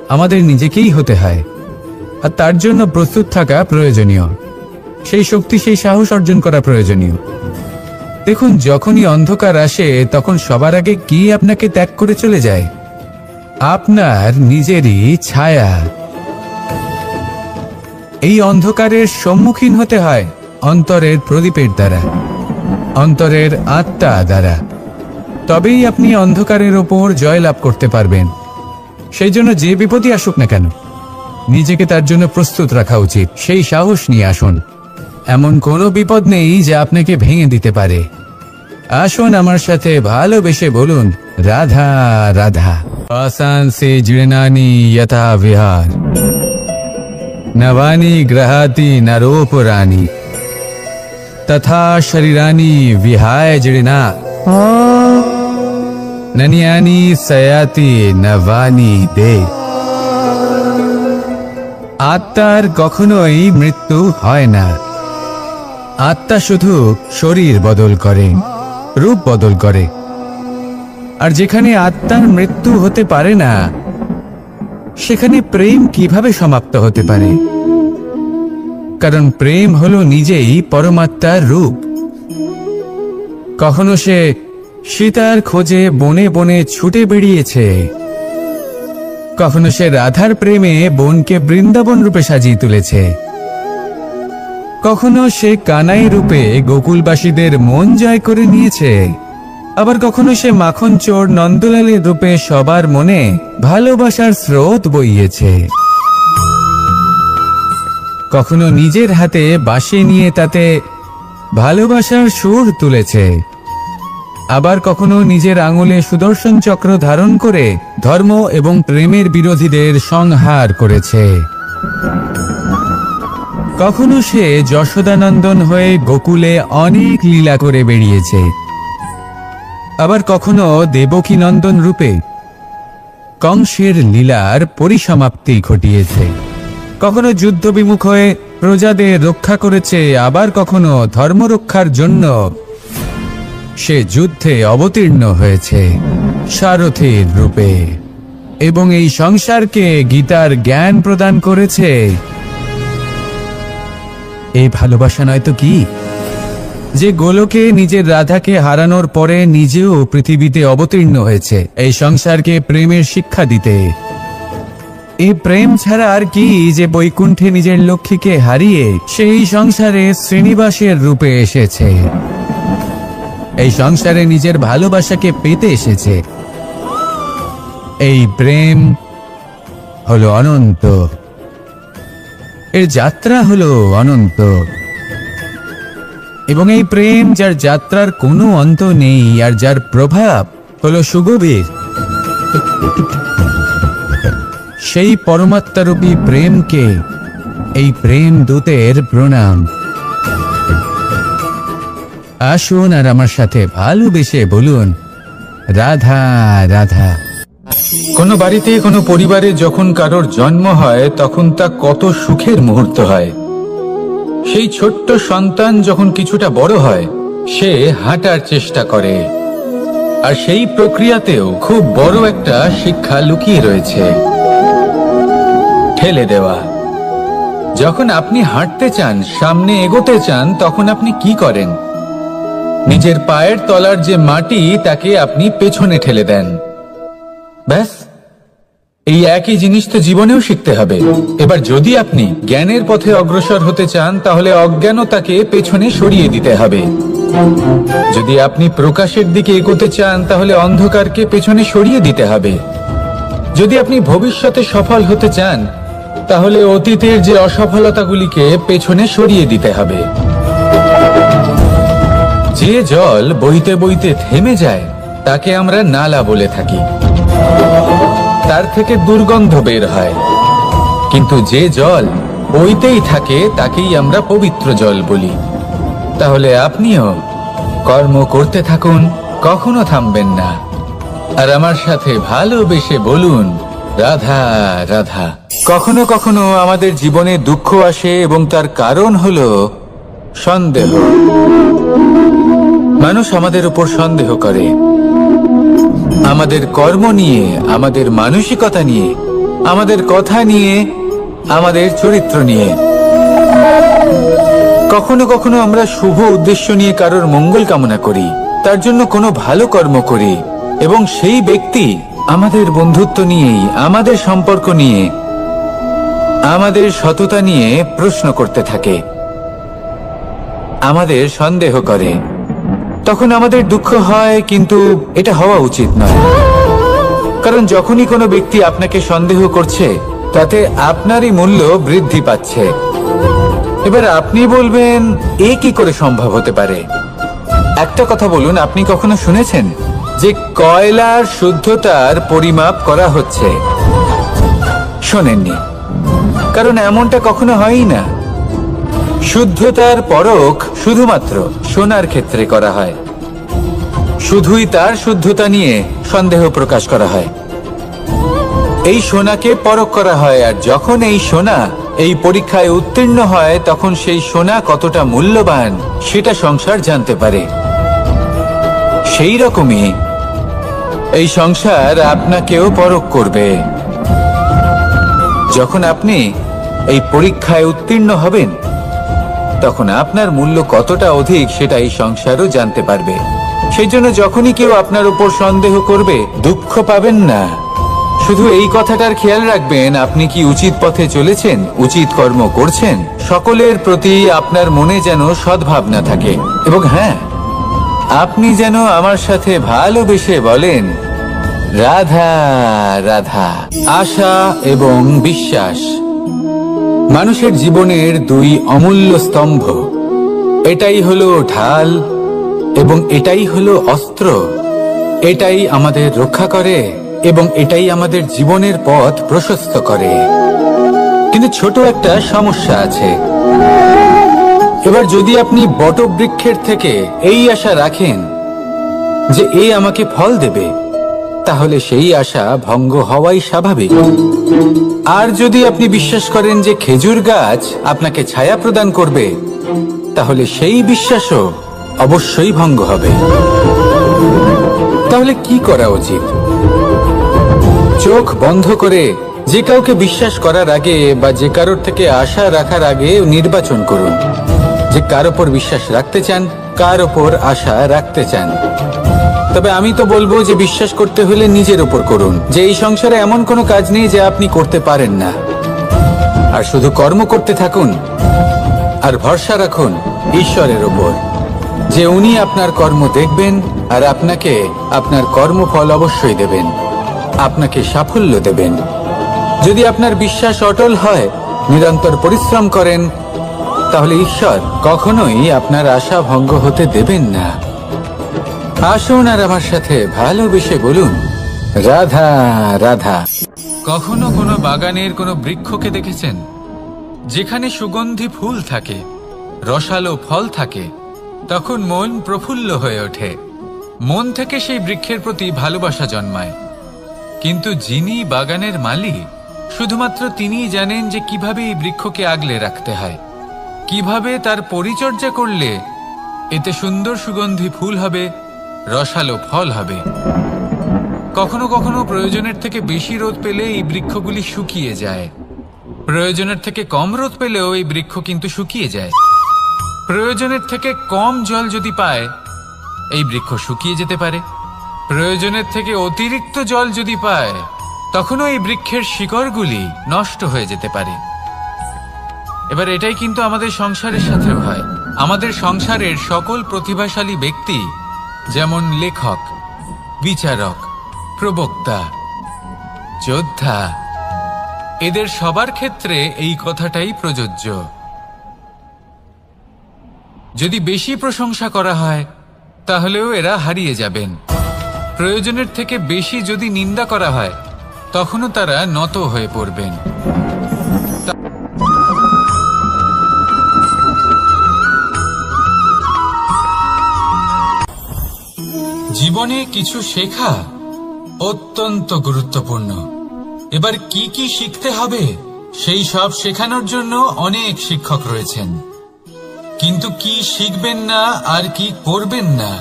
আমাদের নিজেকেই হতে হয়, আর তার জন্য প্রস্তুত থাকা প্রয়োজনীয়। সেই শক্তি, সেই সাহস অর্জন করা প্রয়োজনীয়। দেখুন, যখনই অন্ধকার আসে তখন সবার আগে কি আপনাকে ত্যাগ করে চলে যায়? আপনার নিজেরই ছায়া। এই অন্ধকারের সম্মুখীন হতে হয় অন্তরের প্রদীপের দ্বারা, অন্তরের আত্মা দ্বারা। তবেই আপনি অন্ধকারের ওপর জয়লাভ করতে পারবেন। সেই জন্য যে বিপদই আসুক না কেন নিজেকে তার জন্য প্রস্তুত রাখা উচিত। সেই সাহস নিয়ে আসুন। এমন কোনো বিপদ নেই যা আপনাকে ভেঙে দিতে পারে। আসুন আমার সাথে ভালোবেসে বলুন রাধা রাধা। आसान से जीर्णानि यथा विहार, नवानि ग्रहाति नरोपराणि, तथा शरीरानि विहाय जीर्णा, नन्यानि सयाति नवानि दे। আত্মার কখনোই মৃত্যু হয় না। আত্মা শুধু শরীর বদল করে, রূপ বদল করে। আর যেখানে আত্মার মৃত্যু হতে পারে না সেখানে প্রেম কিভাবে সমাপ্ত হতে পারে? কারণ প্রেম হলো নিজেই পরমাত্মার রূপ। কখনো সে সীতার খোঁজে বনে বনে ছুটে বেরিয়েছে, কখনো সে রাধার প্রেমে বনকে বৃন্দাবন রূপে সাজিয়ে তুলেছে, কখনো সে কানাই রূপে গোকুলবাসীদের মন জয় করে নিয়েছে, আবার কখনো সে মাখন চোর নন্দলালের রূপে সবার মনে ভালোবাসার স্রোত বইয়েছে। কখনো নিজের হাতে বাঁশি নিয়ে তাতে ভালোবাসার সুর তুলেছে, আবার কখনো নিজের আঙুলে সুদর্শন চক্র ধারণ করে ধর্ম এবং প্রেমের বিরোধীদের সংহার করেছে। কখনো সে যশোদানন্দন হয়ে গোকুলে অনেক লীলা করে বেরিয়েছে, আবার কখনো দেবকী নন্দন রূপে কংসের লীলার পরিসমাপ্তি ঘটিয়েছে। কখনো যুদ্ধ বিমুখ হয়ে প্রজাদের রক্ষা করেছে, আবার কখনো ধর্ম রক্ষার জন্য সে যুদ্ধে অবতীর্ণ হয়েছে সারথীর রূপে, এবং এই সংসারকে গীতার জ্ঞান প্রদান করেছে। এই ভালোবাসা নয় তো কি? যে গোলকে নিজের রাধাকে হারানোর পরে নিজেও পৃথিবীতে অবতীর্ণ হয়েছে এই সংসারকে প্রেমের শিক্ষা দিতে। এই প্রেম ছাড়া আর কি যে বৈকুণ্ঠে নিজের লক্ষ্মীকে হারিয়ে সেই সংসারে শ্রীনিবাসের রূপে এসেছে। এই সংসারে নিজের ভালোবাসাকে পেতে এসেছে। এই প্রেম হলো অনন্ত, এর যাত্রা হলো অনন্ত, এবং এই প্রেম যার যাত্রার কোনো অন্ত নেই আর যার প্রভাব হলো সুগভীর, সেই পরমাত্মারূপী প্রেমকে এই প্রেম দূতের প্রণাম। আসুন আর আমার সাথে ভালোবেসে বলুন, রাধা রাধা। কোনো বাড়িতে কোনো পরিবারে যখন কারোর জন্ম হয় তখন তা কত সুখের মুহূর্ত হয়। সেই ছোট্ট সন্তান যখন কিছুটা বড় হয় সে হাঁটার চেষ্টা করে, আর সেই প্রক্রিয়াতেও খুব বড় একটা শিক্ষা লুকিয়ে রয়েছে, ঠেলে দেওয়া। যখন আপনি হাঁটতে চান, সামনে এগোতে চান, তখন আপনি কি করেন? নিজের পায়ের তলার যে মাটি তাকে আপনি পেছনে ঠেলে দেন। ব্যাস, এই একই জিনিস তো জীবনেও শিখতে হবে। এবার যদি আপনি জ্ঞানের পথে অগ্রসর হতে চান তাহলে অজ্ঞানতাকে পেছনে সরিয়ে দিতে হবে। যদি আপনি প্রকাশের দিকে এগোতে চান তাহলে অন্ধকারকে পেছনে সরিয়ে দিতে হবে। যদি আপনি ভবিষ্যতে সফল হতে চান তাহলে অতীতের যে অসফলতাগুলিকে পেছনে সরিয়ে দিতে হবে। যে জল বইতে বইতে থেমে যায় তাকে আমরা নালা বলে থাকি, তার থেকে দুর্গন্ধ বের হয়। কিন্তু যে জল বইতেই থাকে তাকেই আমরা পবিত্র জল বলি। তাহলে আপনিও কর্ম করতে থাকুন, কখনো থামবেন না। আর আমার সাথে ভালোবেসে বলুন, রাধা রাধা। কখনো কখনো আমাদের জীবনে দুঃখ আসে এবং তার কারণ হলো সন্দেহ। মানুষ আমাদের উপর সন্দেহ করে, আমাদের কর্ম নিয়ে, আমাদের মানসিকতা নিয়ে, আমাদের কথা নিয়ে, আমাদের চরিত্র নিয়ে। কখনো কখনো আমরা শুভ উদ্দেশ্য নিয়ে কারোর মঙ্গল কামনা করি, তার জন্য কোনো ভালো কর্ম করি, এবং সেই ব্যক্তি আমাদের বন্ধুত্ব নিয়েই, আমাদের সম্পর্ক নিয়ে, আমাদের সততা নিয়ে প্রশ্ন করতে থাকে, আমাদের সন্দেহ করে। তখন আমাদের দুঃখ হয়, কিন্তু এটা হওয়া উচিত নয়। কারণ যখনই কোনো ব্যক্তি আপনাকে সন্দেহ করছে তাতে আপনারই মূল্য বৃদ্ধি পাচ্ছে। এবার আপনি বলবেন, এ কি করে সম্ভব হতে পারে? একটা কথা বলুন, আপনি কখনো শুনেছেন যে কয়লার শুদ্ধতার পরিমাপ করা হচ্ছে? শোনেননি, কারণ এমনটা কখনো হয়ই না। শুদ্ধতার পরখ শুধুমাত্র সোনার ক্ষেত্রে করা হয়, শুধুই তার শুদ্ধতা নিয়ে সন্দেহ প্রকাশ করা হয়। এই সোনাকে পরখ করা হয়, আর যখন এই সোনা এই পরীক্ষায় উত্তীর্ণ হয় তখন সেই সোনা কতটা মূল্যবান সেটা সংসার জানতে পারে। সেই রকমই এই সংসার আপনাকেও পরখ করবে। যখন আপনি এই পরীক্ষায় উত্তীর্ণ হবেন তখন আপনার মূল্য কতটা অধিক সেটা এই সংসারও জানতে পারবে। সেই জন্য যখনই কেউ আপনার উপর সন্দেহ করবে, দুঃখ পাবেন না। শুধু এই কথাটার খেয়াল রাখবেন, আপনি কি উচিত পথে চলেছেন, উচিত কর্ম করছেন। সকলের প্রতি আপনার মনে যেন সদ্ভাবনা থাকে। এবং হ্যাঁ, আপনি যেন আমার সাথে ভালোবেসে বলেন, রাধা রাধা। আশা এবং বিশ্বাস মানুষের জীবনের দুই অমূল্য স্তম্ভ। এটাই হলো ঢাল এবং এটাই হলো অস্ত্র। এটাই আমাদের রক্ষা করে এবং এটাই আমাদের জীবনের পথ প্রশস্ত করে। কিন্তু ছোট একটা সমস্যা আছে। এবার যদি আপনি বটবৃক্ষের থেকে এই আশা রাখেন যে এ আমাকে ফল দেবে, তাহলে সেই আশা ভঙ্গ হওয়াই স্বাভাবিক। আর যদি আপনি বিশ্বাস করেন যে খেজুর গাছ আপনাকে ছায়া প্রদান করবে, তাহলে সেই বিশ্বাসও অবশ্যই ভঙ্গ হবে। তাহলে কি করা উচিত? চোখ বন্ধ করে যে কাউকে বিশ্বাস করার আগে বা যে কারোর থেকে আশা রাখার আগে নির্বাচন করুন যে কার ওপর বিশ্বাস রাখতে চান, কার ওপর আশা রাখতে চান। তবে আমি তো বলবো যে বিশ্বাস করতে হলে নিজের ওপর করুন, যে এই সংসারে এমন কোনো কাজ নেই যা আপনি করতে পারেন না। আর শুধু কর্ম করতে থাকুন আর ভরসা রাখুন ঈশ্বরের ওপর। যে উনি আপনার কর্ম দেখবেন আর আপনাকে আপনার কর্মফল অবশ্যই দেবেন, আপনাকে সাফল্য দেবেন। যদি আপনার বিশ্বাস অটল হয়, নিরন্তর পরিশ্রম করেন, তাহলে ঈশ্বর কখনোই আপনার আশা ভঙ্গ হতে দেবেন না। আসুন আর আমার সাথে ভালোবেসে বলুন, রাধা রাধা। কখনো কোনো বাগানের কোনো বৃক্ষকে দেখেছেন যেখানে সুগন্ধি ফুল থাকে, রসালো ফল থাকে? তখন মন প্রফুল্ল হয়ে ওঠে, মন থেকে সেই বৃক্ষের প্রতি ভালোবাসা জন্মায়। কিন্তু যিনি বাগানের মালিক, শুধুমাত্র তিনিই জানেন যে কিভাবে এই বৃক্ষকে আগলে রাখতে হয়, কিভাবে তার পরিচর্যা করলে এতে সুন্দর সুগন্ধি ফুল হবে, রসালো ফল হবে। কখনো কখনো প্রয়োজনের থেকে বেশি রোদ পেলে এই বৃক্ষগুলি শুকিয়ে যায়, প্রয়োজনের থেকে কম রোদ পেলেও এই বৃক্ষ কিন্তু শুকিয়ে যায়। প্রয়োজনের থেকে কম জল যদি পায়, এই বৃক্ষ শুকিয়ে যেতে পারে। প্রয়োজনের থেকে অতিরিক্ত জল যদি পায়, তখনও এই বৃক্ষের শিকড়গুলি নষ্ট হয়ে যেতে পারে। এবার এটাই কিন্তু আমাদের সংসারের সাথেও হয়। আমাদের সংসারের সকল প্রতিভাশালী ব্যক্তি, যেমন লেখক, বিচারক, প্রবক্তা, যোদ্ধা, এদের সবার ক্ষেত্রে এই কথাটাই প্রযোজ্য। যদি বেশি প্রশংসা করা হয়, তাহলেও এরা হারিয়ে যাবেন। প্রয়োজনের থেকে বেশি যদি নিন্দা করা হয়, তখনও তারা নত হয়ে পড়বেন। জীবনে কিছু শেখা অত্যন্ত গুরুত্বপূর্ণ। এবার কি কি শিখতে হবে, সেই সব শেখানোর জন্য অনেক শিক্ষক রয়েছেন। কিন্তু কি শিখবেন না আর কি করবেন না,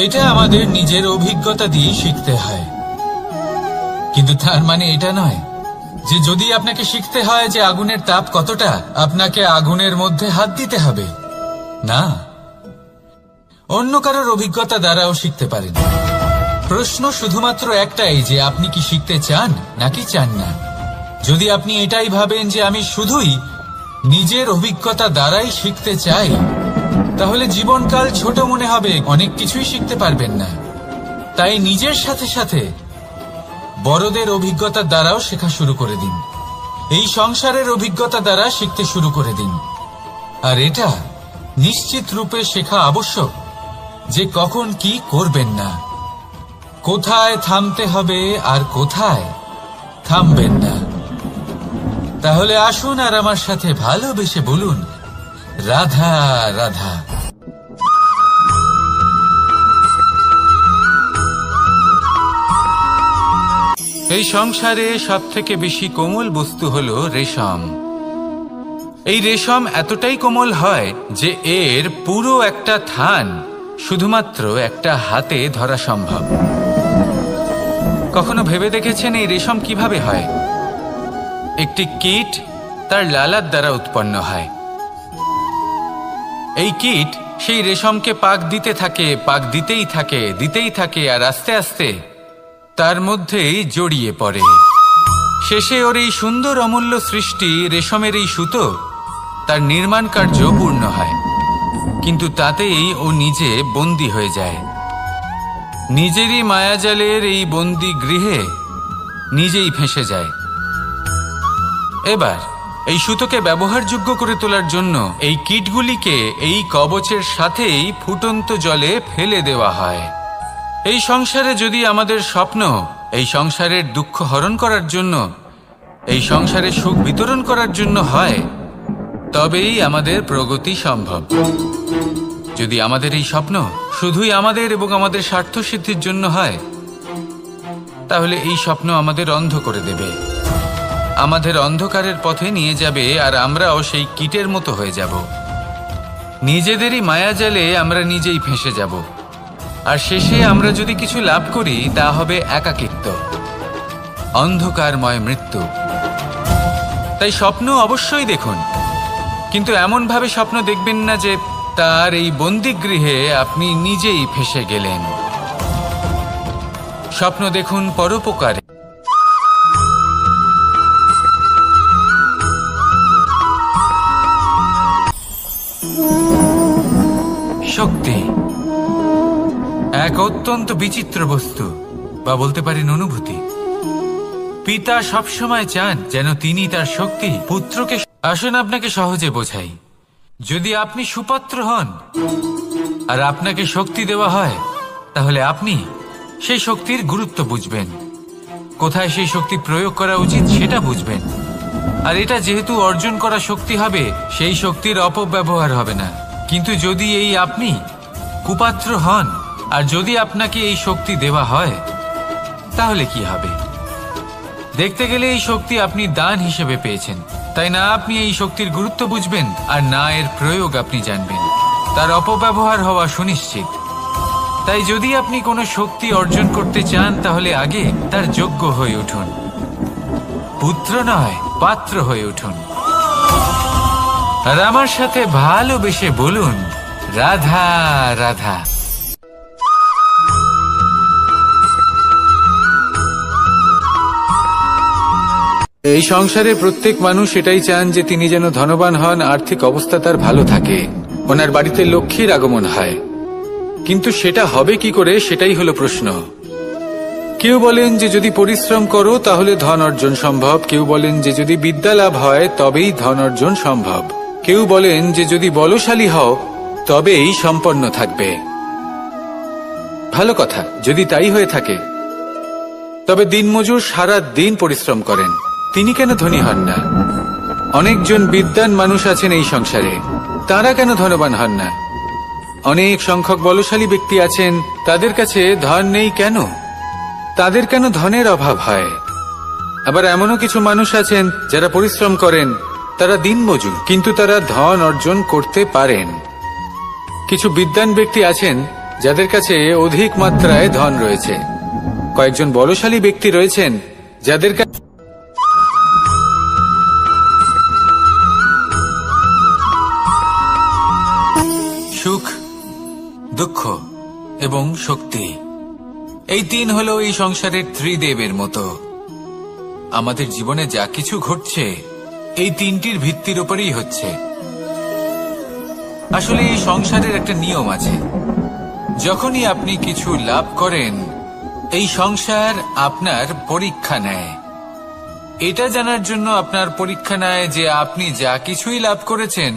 এটা আমাদের নিজের অভিজ্ঞতা দিয়ে শিখতে হয়। কিন্তু তার মানে এটা নয় যে যদি আপনাকে শিখতে হয় যে আগুনের তাপ কতটা, আপনাকে আগুনের মধ্যে হাত দিতে হবে। না, অন্য কারোর অভিজ্ঞতা দ্বারাও শিখতে পারেন। প্রশ্ন শুধুমাত্র একটাই যে আপনি কি শিখতে চান নাকি চান না। যদি আপনি এটাই ভাবেন যে আমি শুধুই নিজের অভিজ্ঞতা দ্বারাই শিখতে চাই, তাহলে জীবনকাল ছোট মনে হবে, অনেক কিছুই শিখতে পারবেন না। তাই নিজের সাথে সাথে বড়দের অভিজ্ঞতা দ্বারাও শেখা শুরু করে দিন। এই সংসারের অভিজ্ঞতা দ্বারা শিখতে শুরু করে দিন। আর এটা নিশ্চিত রূপে শেখা আবশ্যক যে কখন কি করবেন না, কোথায় থামতে হবে আর কোথায় থামবেন না। তাহলে আসুন আর আমার সাথে ভালোবেসে বলুন, রাধা রাধা। এই সংসারে সবথেকে বেশি কোমল বস্তু হলো রেশম। এই রেশম এতটাই কোমল হয় যে এর পুরো একটা থান শুধুমাত্র একটা হাতে ধরা সম্ভব। কখনো ভেবে দেখেছেন এই রেশম কিভাবে হয়? একটি কীট তার লালার দ্বারা উৎপন্ন হয়। এই কীট সেই রেশমকে পাক দিতে থাকে, পাক দিতেই থাকে আর আস্তে আস্তে তার মধ্যেই জড়িয়ে পড়ে। শেষে ওর এই সুন্দর অমূল্য সৃষ্টি রেশমের এই সুতো, তার নির্মাণ কার্য পূর্ণ হয়। কিন্তু তাতেই ও নিজে বন্দী হয়ে যায়। নিজেরই মায়াজালের এই বন্দী গৃহে নিজেই ফেঁসে যায়। এবার এই সুতোকে ব্যবহারযোগ্য করে তোলার জন্য এই কীটগুলিকে এই কবচের সাথেই ফুটন্ত জলে ফেলে দেওয়া হয়। এই সংসারে যদি আমাদের স্বপ্ন এই সংসারের দুঃখ হরণ করার জন্য, এই সংসারে সুখ বিতরণ করার জন্য হয়, তবেই আমাদের প্রগতি সম্ভব। যদি আমাদের এই স্বপ্ন শুধুই আমাদের এবং আমাদের স্বার্থ সিদ্ধির জন্য হয়, তাহলে এই স্বপ্ন আমাদের অন্ধ করে দেবে, আমাদের অন্ধকারের পথে নিয়ে যাবে, আর আমরাও সেই কীটের মতো হয়ে যাব। নিজেদেরই মায়াজালে আমরা নিজেই ফেঁসে যাব। আর শেষে আমরা যদি কিছু লাভ করি, তা হবে একাকিত্ব, অন্ধকারময় মৃত্যু। তাই স্বপ্ন অবশ্যই দেখুন, কিন্তু এমনভাবে স্বপ্ন দেখবেন না যে তার এই বন্দিগৃহে আপনি নিজেই ফেঁসে গেলেন। স্বপ্ন দেখুন পরোপকারে। শক্তি এক অত্যন্ত বিচিত্র বস্তু, বা বলতে পারেন অনুভূতি। পিতা সবসময় চান যেন তিনি তার শক্তি পুত্রকে। আসুন আপনাকে সহজে বোঝাই। যদি আপনি সুপাত্র হন আর আপনাকে শক্তি দেওয়া হয়, তাহলে আপনি সেই শক্তির গুরুত্ব বুঝবেন, কোথায় সেই শক্তি প্রয়োগ করা উচিত সেটা বুঝবেন। আর এটা যেহেতু অর্জন করা শক্তি হবে, সেই শক্তির অপব্যবহার হবে না। কিন্তু যদি এই আপনি কুপাত্র হন আর যদি আপনাকে এই শক্তি দেওয়া হয়, তাহলে কি হবে? দেখতে গেলে এই শক্তি আপনি দান হিসেবে পেয়েছেন, তাই না আপনি এই শক্তির গুরুত্ব বুঝবেন আর না এর প্রয়োগ আপনি জানবেন। তার অপব্যবহার হওয়া সুনিশ্চিত। তাই যদি আপনি কোনো শক্তি অর্জন করতে চান, তাহলে আগে তার যোগ্য হয়ে উঠুন। পুত্র নয়, পাত্র হয়ে উঠুন। আর আমার সাথে ভালোবেসে বলুন, রাধা রাধা। এই সংসারে প্রত্যেক মানুষ এটাই চান যে তিনি যেন ধনবান হন, আর্থিক অবস্থা তার ভালো থাকে, ওনার বাড়িতে লক্ষ্মীর আগমন হয়। কিন্তু সেটা হবে কি করে, সেটাই হলো প্রশ্ন। কেউ বলেন যে যদি পরিশ্রম করো তাহলে ধন অর্জন সম্ভব, কেউ বলেন যে যদি বিদ্যা লাভ হয় তবেই ধন অর্জন সম্ভব, কেউ বলেন যে যদি বলশালী হও তবেই সম্পন্ন থাকবে। ভালো কথা, যদি তাই হয়ে থাকে, তবে দিনমজুর সারা দিন পরিশ্রম করেন, তিনি কেন ধনী হন না? অনেকজন বিদ্বান মানুষ আছেন এই সংসারে, তারা কেন ধনবান হন না? অনেক সংখ্যক বলশালী ব্যক্তি আছেন, তাদের কাছে ধন নেই কেন? তাদের কেন ধনের অভাব হয়? আবার এমনও কিছু মানুষ আছেন যারা পরিশ্রম করেন, তারা দিনমজুর, কিন্তু তারা ধন অর্জন করতে পারেন। কিছু বিদ্বান ব্যক্তি আছেন যাদের কাছে অধিক মাত্রায় ধন রয়েছে। কয়েকজন বলশালী ব্যক্তি রয়েছেন যাদের কাছে সুখ, দুঃখ এবং শক্তি, এই তিন হলো এই সংসারের ত্রিদেবের মতো। আমাদের জীবনে যা কিছু ঘটছে এই তিনটির ভিত্তির উপরেই হচ্ছে। আসলে এই সংসারের একটা নিয়ম আছে, যখনই আপনি কিছু লাভ করেন, এই সংসার আপনার পরীক্ষা নেয়। এটা জানার জন্য আপনার পরীক্ষা নেয় যে আপনি যা কিছুই লাভ করেছেন,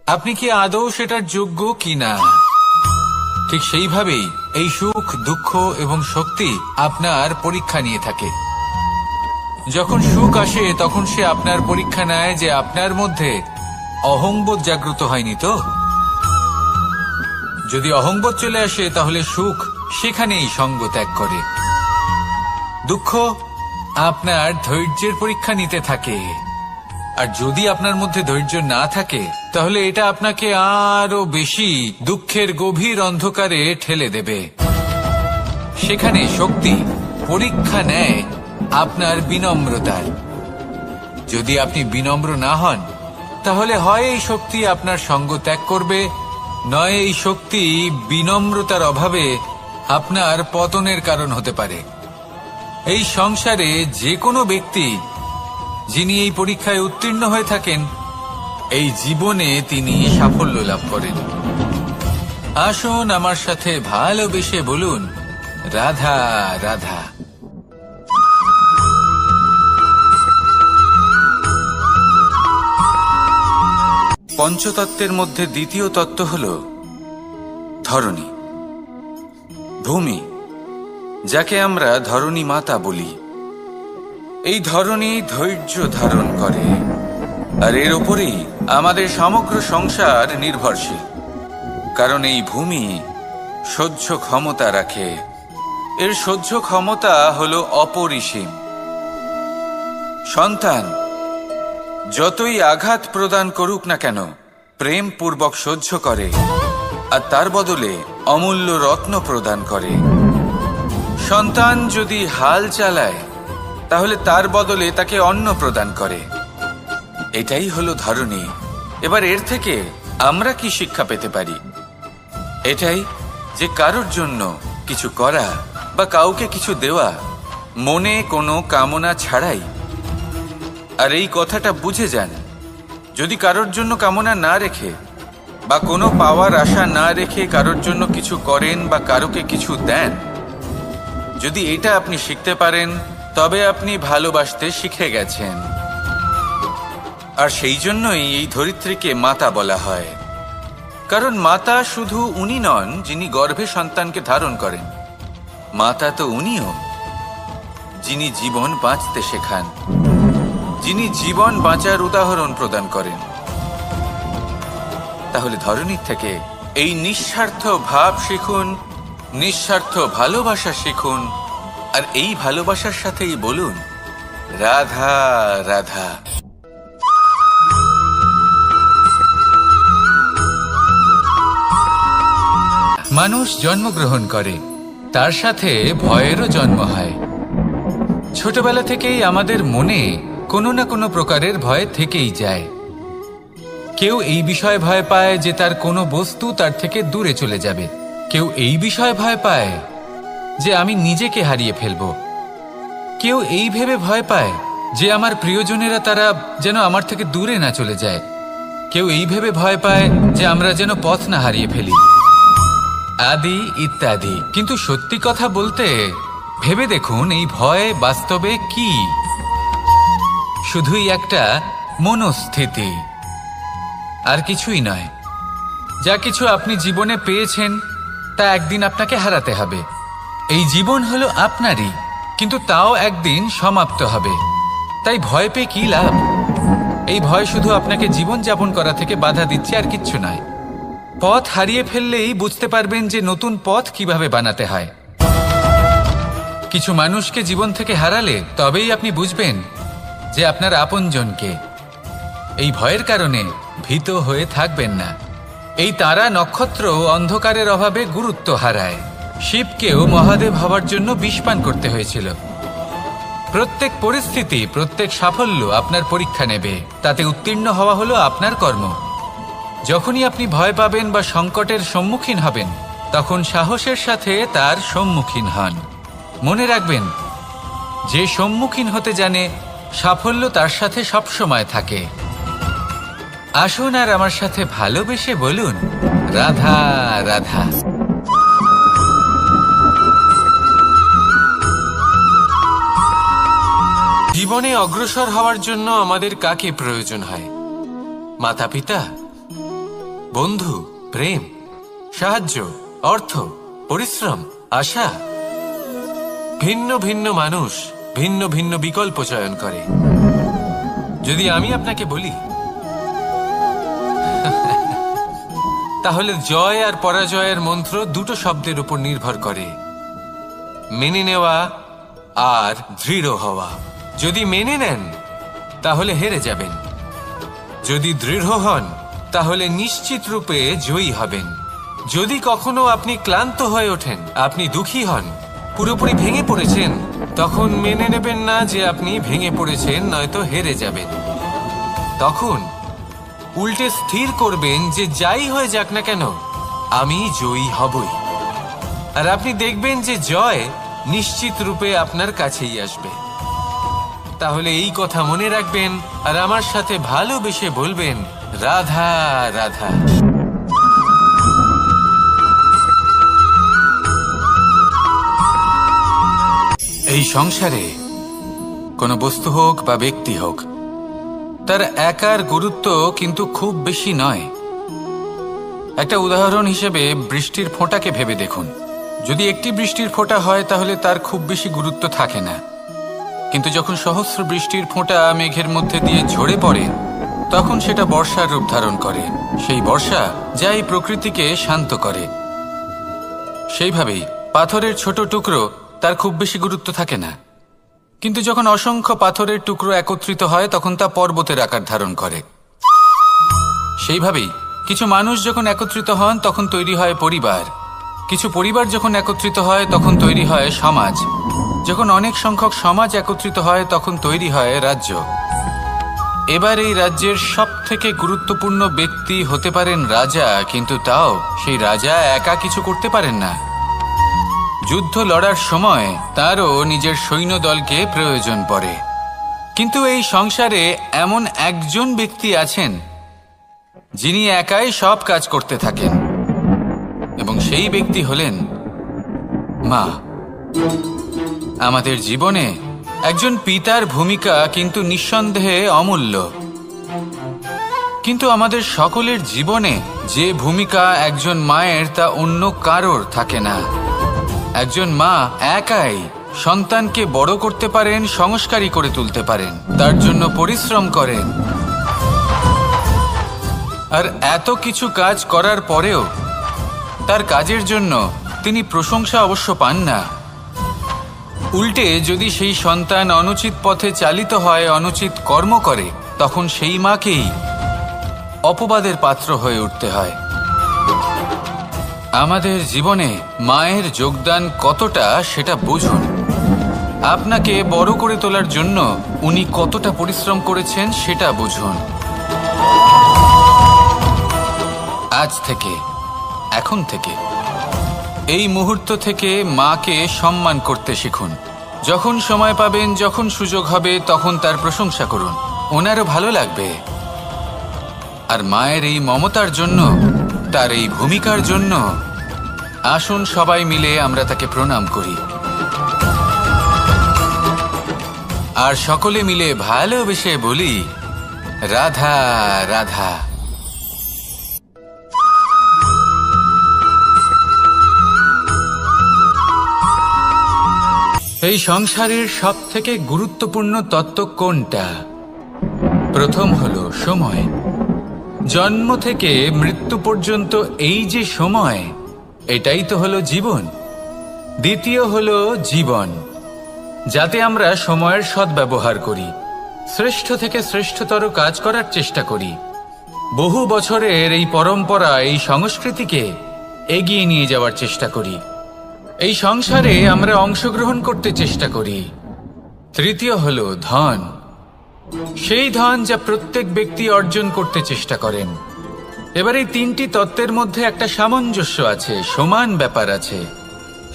আপনি কি আদৌ সেটার যোগ্য কিনা। ঠিক সেইভাবেই এই সুখ, দুঃখ এবং শক্তি আপনার পরীক্ষা নিয়ে থাকে। যখন সুখ আসে তখন সে আপনার পরীক্ষা নেয় যে আপনার মধ্যে অহংবোধ জাগ্রত হয়নি তো। যদি অহংবোধ চলে আসে তাহলে সুখ সেখানেই সঙ্গ ত্যাগ করে। দুঃখ আপনার ধৈর্যের পরীক্ষা নিতে থাকে, আর যদি আপনার মধ্যে ধৈর্য না থাকে তাহলে এটা আপনাকে আরো বেশি দুঃখের গভীর অন্ধকারে ঠেলে দেবে। সেখানে শক্তি পরীক্ষা নেয় আপনার বিনম্রতার। যদি আপনি বিনম্র না হন, তাহলে হয় এই শক্তি আপনার সঙ্গ ত্যাগ করবে, নয় এই শক্তি বিনম্রতার অভাবে আপনার পতনের কারণ হতে পারে। এই সংসারে যে কোনো ব্যক্তি যিনি এই পরীক্ষায় উত্তীর্ণ হয়ে থাকেন, এই জীবনে তিনি সাফল্য লাভ করেন। আসুন আমার সাথে ভালোবেসে বলুন, রাধা রাধা। পঞ্চতত্ত্বের মধ্যে দ্বিতীয় তত্ত্ব হল ধরণী, ভূমি, যাকে আমরা ধরণী মাতা বলি। এই ধরণী ধৈর্য ধারণ করে, আর এর উপরেই আমাদের সমগ্র সংসার নির্ভরশীল। কারণ এই ভূমি সহ্য ক্ষমতা রাখে, এর সহ্য ক্ষমতা হল অপরিসীম। সন্তান যতই আঘাত প্রদান করুক না কেন, প্রেম পূর্বক সহ্য করে, আর তার বদলে অমূল্য রত্ন প্রদান করে। সন্তান যদি হাল চালায়, তাহলে তার বদলে তাকে অন্ন প্রদান করে। এটাই হলো ধরণী। এবার এর থেকে আমরা কি শিক্ষা পেতে পারি? এটাই যে কারোর জন্য কিছু করা বা কাউকে কিছু দেওয়া মনে কোনো কামনা ছাড়াই। আর এই কথাটা বুঝে যান, যদি কারোর জন্য কামনা না রেখে বা কোনো পাওয়ার আশা না রেখে কারোর জন্য কিছু করেন বা কারোকে কিছু দেন, যদি এটা আপনি শিখতে পারেন তবে আপনি ভালোবাসতে শিখে গেছেন। আর সেই জন্যই এই ধরিত্রীকে মাতা বলা হয়, কারণ মাতা শুধু উনি নন যিনি গর্ভে সন্তানকে ধারণ করেন, মাতা তো উনিও যিনি জীবন বাঁচতে শেখান, যিনি জীবন বাঁচার উদাহরণ প্রদান করেন। তাহলে ধরনীর থেকে এই নিঃস্বার্থ ভাব শিখুন, নিঃস্বার্থ ভালোবাসা শিখুন, আর এই ভালোবাসার সাথেই বলুন রাধা রাধা। মানুষ জন্মগ্রহণ করে, তার সাথে ভয়েরও জন্ম হয়। ছোটবেলা থেকেই আমাদের মনে কোনো না কোনো প্রকারের ভয় থেকেই যায়। কেউ এই বিষয়ে ভয় পায় যে তার কোনো বস্তু তার থেকে দূরে চলে যাবে, কেউ এই বিষয়ে ভয় পায় যে আমি নিজেকে হারিয়ে ফেলব, কেউ এই ভেবে ভয় পায় যে আমার প্রিয়জনেরা তারা যেন আমার থেকে দূরে না চলে যায়, কেউ এই ভেবে ভয় পায় যে আমরা যেন পথ না হারিয়ে ফেলি, আদি ইত্যাদি। কিন্তু সত্যি কথা বলতে ভেবে দেখুন এই ভয় বাস্তবে কি? শুধুই একটা মনস্থিতি, আর কিছুই নয়। যা কিছু আপনি জীবনে পেয়েছেন তা একদিন আপনাকে হারাতে হবে। এই জীবন হলো আপনারই, কিন্তু তাও একদিন সমাপ্ত হবে। তাই ভয় পেয়ে কি লাভ? এই ভয় শুধু আপনাকে জীবন যাপন করা থেকে বাধা দিচ্ছে, আর কিচ্ছু নয়। পথ হারিয়ে ফেললেই বুঝতে পারবেন যে নতুন পথ কিভাবে বানাতে হয়। কিছু মানুষকে জীবন থেকে হারালে তবেই আপনি বুঝবেন যে আপনার আপনজনকে। এই ভয়ের কারণে ভীত হয়ে থাকবেন না। এই তারা নক্ষত্র অন্ধকারের অভাবে গুরুত্ব হারায়। শিবকেও মহাদেব হওয়ার জন্য বিষপান করতে হয়েছিল। প্রত্যেক পরিস্থিতি, প্রত্যেক সাফল্য আপনার পরীক্ষা নেবে, তাতে উত্তীর্ণ হওয়া হলো আপনার কর্ম। যখনই আপনি ভয় পাবেন বা সংকটের সম্মুখীন হবেন, তখন সাহসের সাথে তার সম্মুখীন হন। মনে রাখবেন, যে সম্মুখীন হতে জানে সাফল্য তার সাথে সবসময় থাকে। আসুন আর আমার সাথে ভালোবেসে বলুন রাধা রাধা। জীবনে অগ্রসর হওয়ার জন্য আমাদের কাকে প্রয়োজন হয়? মাতা পিতা, বন্ধু, প্রেম, সাহায্য, অর্থ, পরিশ্রম, আশা। ভিন্ন ভিন্ন মানুষ ভিন্ন ভিন্ন বিকল্প চয়ন করে। যদি আমি আপনাকে বলি তাহলে জয় আর পরাজয়ের মন্ত্র দুটো শব্দের উপর নির্ভর করে, মেনে নেওয়া আর দৃঢ় হওয়া। যদি মেনে নেন তাহলে হেরে যাবেন, যদি দৃঢ় হন তাহলে নিশ্চিত রূপে জয়ী হবেন। যদি কখনো আপনি ক্লান্ত হয়ে ওঠেন, আপনি দুঃখী হন, পুরোপুরি ভেঙে পড়েছেন, তখন মেনে নেবেন না যে আপনি ভেঙে পড়েছেন, নয়তো হেরে যাবেন। তখন উল্টে স্থির করবেন যে যাই হয়ে যাক না কেন আমি জয়ী হবই। আর আপনি দেখবেন যে জয় নিশ্চিত রূপে আপনার কাছেই আসবে। তাহলে এই কথা মনে রাখবেন আর আমার সাথে ভালোবেসে বলবেন রাধা রাধা। এই সংসারে কোনো বস্তু হোক বা ব্যক্তি হোক, তার একার গুরুত্ব কিন্তু খুব বেশি নয়। একটা উদাহরণ হিসেবে বৃষ্টির ফোঁটাকে ভেবে দেখুন। যদি একটি বৃষ্টির ফোঁটা হয় তাহলে তার খুব বেশি গুরুত্ব থাকে না, কিন্তু যখন সহস্র বৃষ্টির ফোঁটা মেঘের মধ্যে দিয়ে ঝরে পড়ে, তখন সেটা বর্ষার রূপ ধারণ করে। সেই বর্ষা যা এই প্রকৃতিকে শান্ত করে। সেইভাবেই পাথরের ছোট টুকরো, তার খুব বেশি গুরুত্ব থাকে না, কিন্তু যখন অসংখ্য পাথরের টুকরো একত্রিত হয় তখন তা পর্বতের আকার ধারণ করে। সেইভাবেই কিছু মানুষ যখন একত্রিত হন তখন তৈরি হয় পরিবার, কিছু পরিবার যখন একত্রিত হয় তখন তৈরি হয় সমাজ, যখন অনেক সংখ্যক সমাজ একত্রিত হয় তখন তৈরি হয় রাজ্য। এবার এই রাজ্যের সবথেকে গুরুত্বপূর্ণ ব্যক্তি হতে পারেন রাজা, কিন্তু তাও সেই রাজা একা কিছু করতে পারেন না। যুদ্ধ লড়ার সময় তারও নিজের সৈন্যদলকে প্রয়োজন পড়ে। কিন্তু এই সংসারে এমন একজন ব্যক্তি আছেন যিনি একাই সব কাজ করতে থাকেন, এবং সেই ব্যক্তি হলেন মা। আমাদের জীবনে একজন পিতার ভূমিকা কিন্তু নিঃসন্দেহে অমূল্য, কিন্তু আমাদের সকলের জীবনে যে ভূমিকা একজন মায়ের তা অন্য কারোর থাকে না। একজন মা একাই সন্তানকে বড় করতে পারেন, সংস্কারী করে তুলতে পারেন, তার জন্য পরিশ্রম করেন। আর এত কিছু কাজ করার পরেও তার কাজের জন্য তিনি প্রশংসা অবশ্য পান না। উল্টে যদি সেই সন্তান অনুচিত পথে চালিত হয়, অনুচিত কর্ম করে, তখন সেই মাকেই অপবাদের পাত্র হয়ে উঠতে হয়। আমাদের জীবনে মায়ের যোগদান কতটা সেটা বুঝুন। আপনাকে বড় করে তোলার জন্য উনি কতটা পরিশ্রম করেছেন সেটা বুঝুন। আজ থেকে, এখন থেকে, এই মুহূর্ত থেকে মাকে সম্মান করতে শিখুন। যখন সময় পাবেন, যখন সুযোগ হবে, তখন তার প্রশংসা করুন, ওনারও ভালো লাগবে। আর মায়ের এই মমতার জন্য, তার এই ভূমিকার জন্য আসুন সবাই মিলে আমরা তাকে প্রণাম করি, আর সকলে মিলে ভালোবেসে বলি, রাধা রাধা। এই সংসারের সব থেকে গুরুত্বপূর্ণ তত্ত্ব কোনটা? প্রথম হলো সময়। জন্ম থেকে মৃত্যু পর্যন্ত এই যে সময়, এটাই তো হলো জীবন। দ্বিতীয় হলো জীবন, যাতে আমরা সময়ের সদ্ব্যবহার করি, শ্রেষ্ঠ থেকে শ্রেষ্ঠতর কাজ করার চেষ্টা করি। বহু বছরের এই পরম্পরা, এই সংস্কৃতিকে এগিয়ে নিয়ে যাওয়ার চেষ্টা করি। এই সংসারে আমরা অংশগ্রহণ করতে চেষ্টা করি। তৃতীয় হলো ধন, সেই ধন যা প্রত্যেক ব্যক্তি অর্জন করতে চেষ্টা করেন। এবার এই তিনটি তত্ত্বের মধ্যে একটা সামঞ্জস্য আছে, সমান ব্যাপার আছে।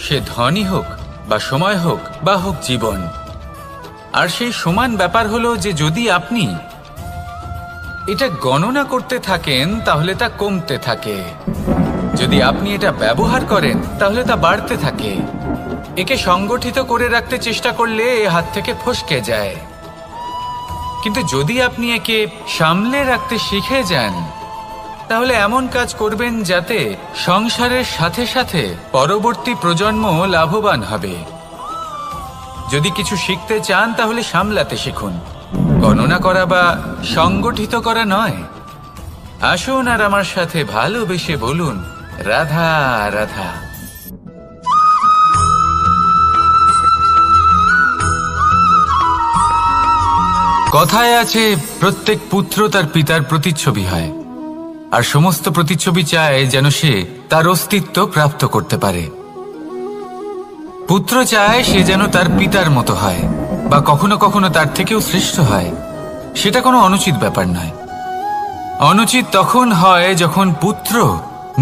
সে ধনই হোক বা সময় হোক বা হোক জীবন। আর সেই সমান ব্যাপার হলো যে যদি আপনি এটা গণনা করতে থাকেন তাহলে তা কমতে থাকে, যদি আপনি এটা ব্যবহার করেন তাহলে তা বাড়তে থাকে। একে সংগঠিত করে রাখতে চেষ্টা করলে এ হাত থেকে ফসকে যায়, কিন্তু যদি আপনি একে সামলে রাখতে শিখে যান তাহলে এমন কাজ করবেন যাতে সংসারের সাথে সাথে পরবর্তী প্রজন্ম লাভবান হবে। যদি কিছু শিখতে চান তাহলে সামলাতে শিখুন, গণনা করা বা সংগঠিত করা নয়। আসুন আর আমার সাথে ভালোবেসে বলুন, রাধা রাধা। কথায় আছে, প্রত্যেক পুত্র তার পিতার প্রতিচ্ছবি হয়, আর সমস্ত প্রতিচ্ছবি চায় যেন সে তার অস্তিত্ব প্রাপ্ত করতে পারে। পুত্র চায় সে যেন তার পিতার মতো হয়, বা কখনো কখনো তার থেকেও শ্রেষ্ঠ হয়। সেটা কোনো অনুচিত ব্যাপার নয়। অনুচিত তখন হয় যখন পুত্র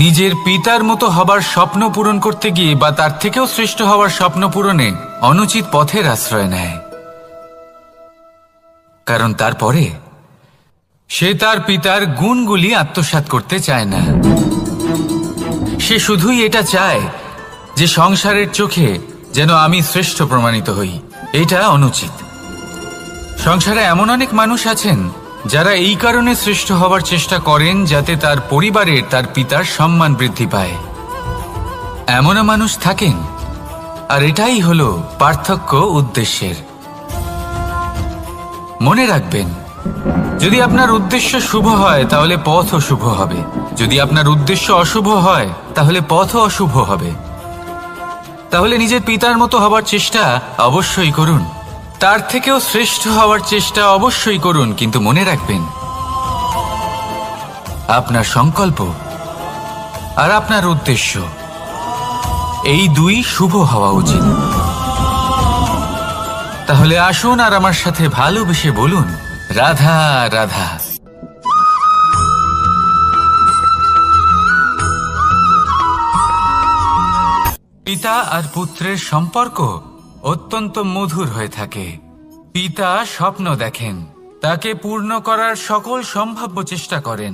নিজের পিতার মতো হবার স্বপ্ন পূরণ করতে গিয়ে বা তার থেকেও শ্রেষ্ঠ হওয়ার স্বপ্ন পূরণে অনুচিত পথের আশ্রয় নেয়। কারণ তারপরে সে তার পিতার গুণগুলি আত্মসাৎ করতে চায় না। সে শুধুই এটা চায় যে সংসারের চোখে যেন আমি শ্রেষ্ঠ প্রমাণিত হই। এটা অনুচিত। সংসারে এমন অনেক মানুষ আছেন যারা এই কারণে শ্রেষ্ঠ হবার চেষ্টা করেন যাতে তার পরিবারের, তার পিতার সম্মান বৃদ্ধি পায়। এমনও মানুষ থাকেন, আর এটাই হলো পার্থক্য উদ্দেশ্যের। মনে রাখবেন, যদি আপনার উদ্দেশ্য শুভ হয় তাহলে পথও শুভ হবে, যদি আপনার উদ্দেশ্য অশুভ হয় তাহলে পথও অশুভ হবে। তাহলে নিজের পিতার মতো হবার চেষ্টা অবশ্যই করুন, তার থেকেও শ্রেষ্ঠ হওয়ার চেষ্টা অবশ্যই করুন, কিন্তু মনে রাখবেন আপনার সংকল্প আর আপনার উদ্দেশ্য এই দুই শুভ হওয়া উচিত। তাহলে আসুন আর আমার সাথে ভালোবেসে বলুন, রাধা রাধা। পিতা আর পুত্রের সম্পর্ক অত্যন্ত মধুর হয়ে থাকে। পিতা স্বপ্ন দেখেন, তাকে পূর্ণ করার সকল সম্ভাব্য চেষ্টা করেন,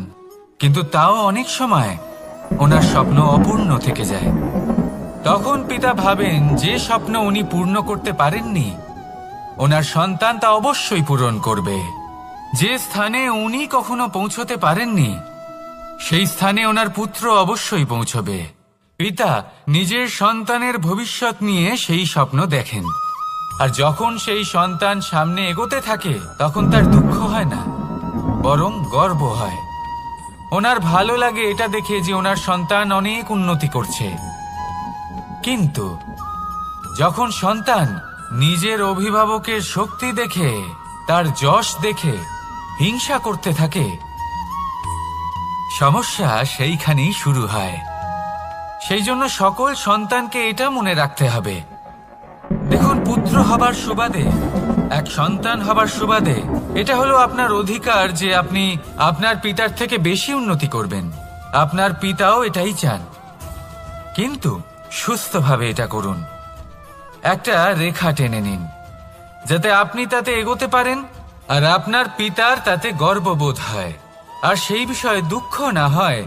কিন্তু তাও অনেক সময় ওনার স্বপ্ন অপূর্ণ থেকে যায়। তখন পিতা ভাবেন যে স্বপ্ন উনি পূর্ণ করতে পারেননি, ওনার সন্তান তা অবশ্যই পূরণ করবে। যে স্থানে উনি কখনো পৌঁছতে পারেননি, সেই স্থানে ওনার পুত্র অবশ্যই পৌঁছবে। পিতা নিজের সন্তানের ভবিষ্যৎ নিয়ে সেই স্বপ্ন দেখেন, আর যখন সেই সন্তান সামনে এগোতে থাকে তখন তার দুঃখ হয় না, বরং গর্ব হয়। ওনার ভালো লাগে এটা দেখে যে ওনার সন্তান অনেক উন্নতি করছে। কিন্তু যখন সন্তান নিজের অভিভাবকের শক্তি দেখে, তার যশ দেখে হিংসা করতে থাকে, সমস্যা সেইখানেই শুরু হয়। সেই জন্য সকল সন্তানকে এটা মনে রাখতে হবে, দেখুন, পুত্র হবার সুবাদে, এক সন্তান হবার সুবাদে এটা হলো আপনার অধিকার যে আপনি আপনার পিতার থেকে বেশি উন্নতি করবেন। আপনার পিতাও এটাই চান, কিন্তু সুস্থভাবে এটা করুন। একটা রেখা টেনে নিন যাতে আপনি তাতে এগোতে পারেন আর আপনার পিতার তাতে গর্ববোধ হয়, আর সেই বিষয়ে দুঃখ না হয়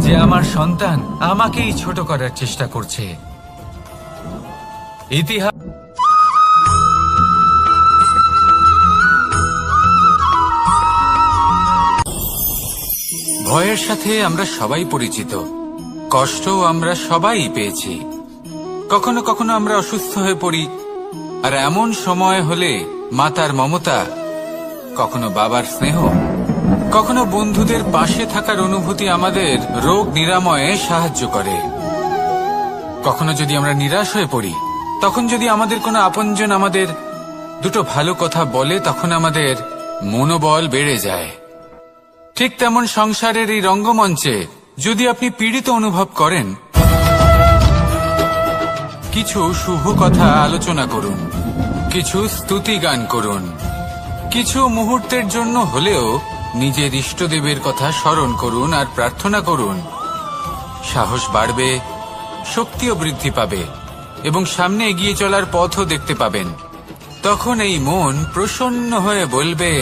যে আমার সন্তান আমাকেই ছোট করার চেষ্টা করছে। ইতিহাস ভয়ের সাথে আমরা সবাই পরিচিত, কষ্টও আমরা সবাই পেয়েছি। কখনো কখনো আমরা অসুস্থ হয়ে পড়ি, আর এমন সময় হলে মাতার মমতা, কখনো বাবার স্নেহ, কখনো বন্ধুদের পাশে থাকার অনুভূতি আমাদের রোগ নিরাময়ে সাহায্য করে। কখনো যদি আমরা নিরাশ হয়ে পড়ি, তখন যদি আমাদের কোনো আপনজন আমাদের দুটো ভালো কথা বলে, তখন আমাদের মনোবল বেড়ে যায়। ঠিক তেমন সংসারের এই রঙ্গমঞ্চে যদি আপনি পীড়িত অনুভব করেন, কিছু শুভ কথা আলোচনা করুন, কিছু স্তুতি গান করুন, কিছু মুহূর্তের জন্য হলেও নিজের ইষ্টদেবের কথা স্মরণ করুন আর প্রার্থনা করুন। সাহস বাড়বে, শক্তিও বৃদ্ধি পাবে এবং সামনে এগিয়ে চলার পথও দেখতে পাবেন। তখন এই মন প্রসন্ন হয়ে বলবে,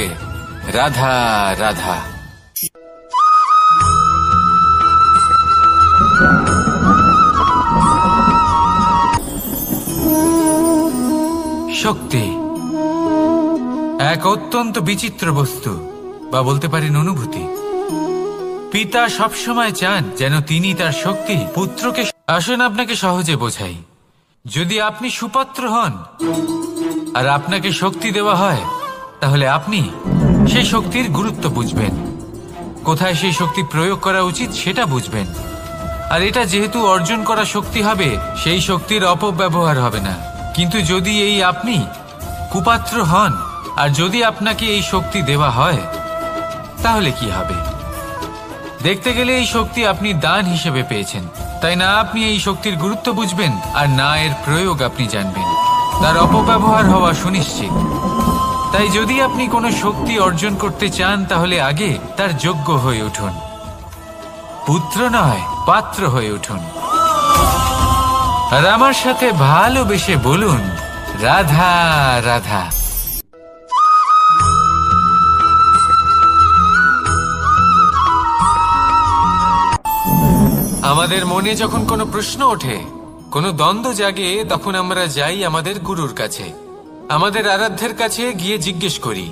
রাধা রাধা। শক্তি এক অত্যন্ত বিচিত্র বস্তু, বা বলতে পারেন অনুভূতি। পিতা সবসময় চান যেন তিনি তার শক্তি পুত্রকে। আসুন আপনাকে সহজে বোঝাই। যদি আপনি সুপাত্র হন আর আপনাকে শক্তি দেওয়া হয়, তাহলে আপনি সেই শক্তির গুরুত্ব বুঝবেন, কোথায় সেই শক্তি প্রয়োগ করা উচিত সেটা বুঝবেন। আর এটা যেহেতু অর্জন করা শক্তি হবে, সেই শক্তির অপব্যবহার হবে না। কিন্তু যদি এই আপনি কুপাত্র হন আর যদি আপনাকে এই শক্তি দেওয়া হয়, তাহলে কি হবে? দেখতে গেলে এই শক্তি আপনি দান হিসেবে পেয়েছেন, তাই না আপনি এই শক্তির গুরুত্ব বুঝবেন আর না এর প্রয়োগ আপনি জানবেন। তার অপব্যবহার হওয়া সুনিশ্চিত। তাই যদি আপনি কোনো শক্তি অর্জন করতে চান, তাহলে আগে তার যোগ্য হয়ে উঠুন, পুত্র নয় পাত্র হয়ে উঠুন। আর আমার সাথে ভালোবেসে বলুন, রাধা রাধা। আমাদের মনে যখন কোনো প্রশ্ন ওঠে, কোনো দ্বন্দ্ব জাগে, তখন আমরা যাই আমাদের গুরুর কাছে, আমাদের আরাধ্যের কাছে গিয়ে জিজ্ঞেস করি।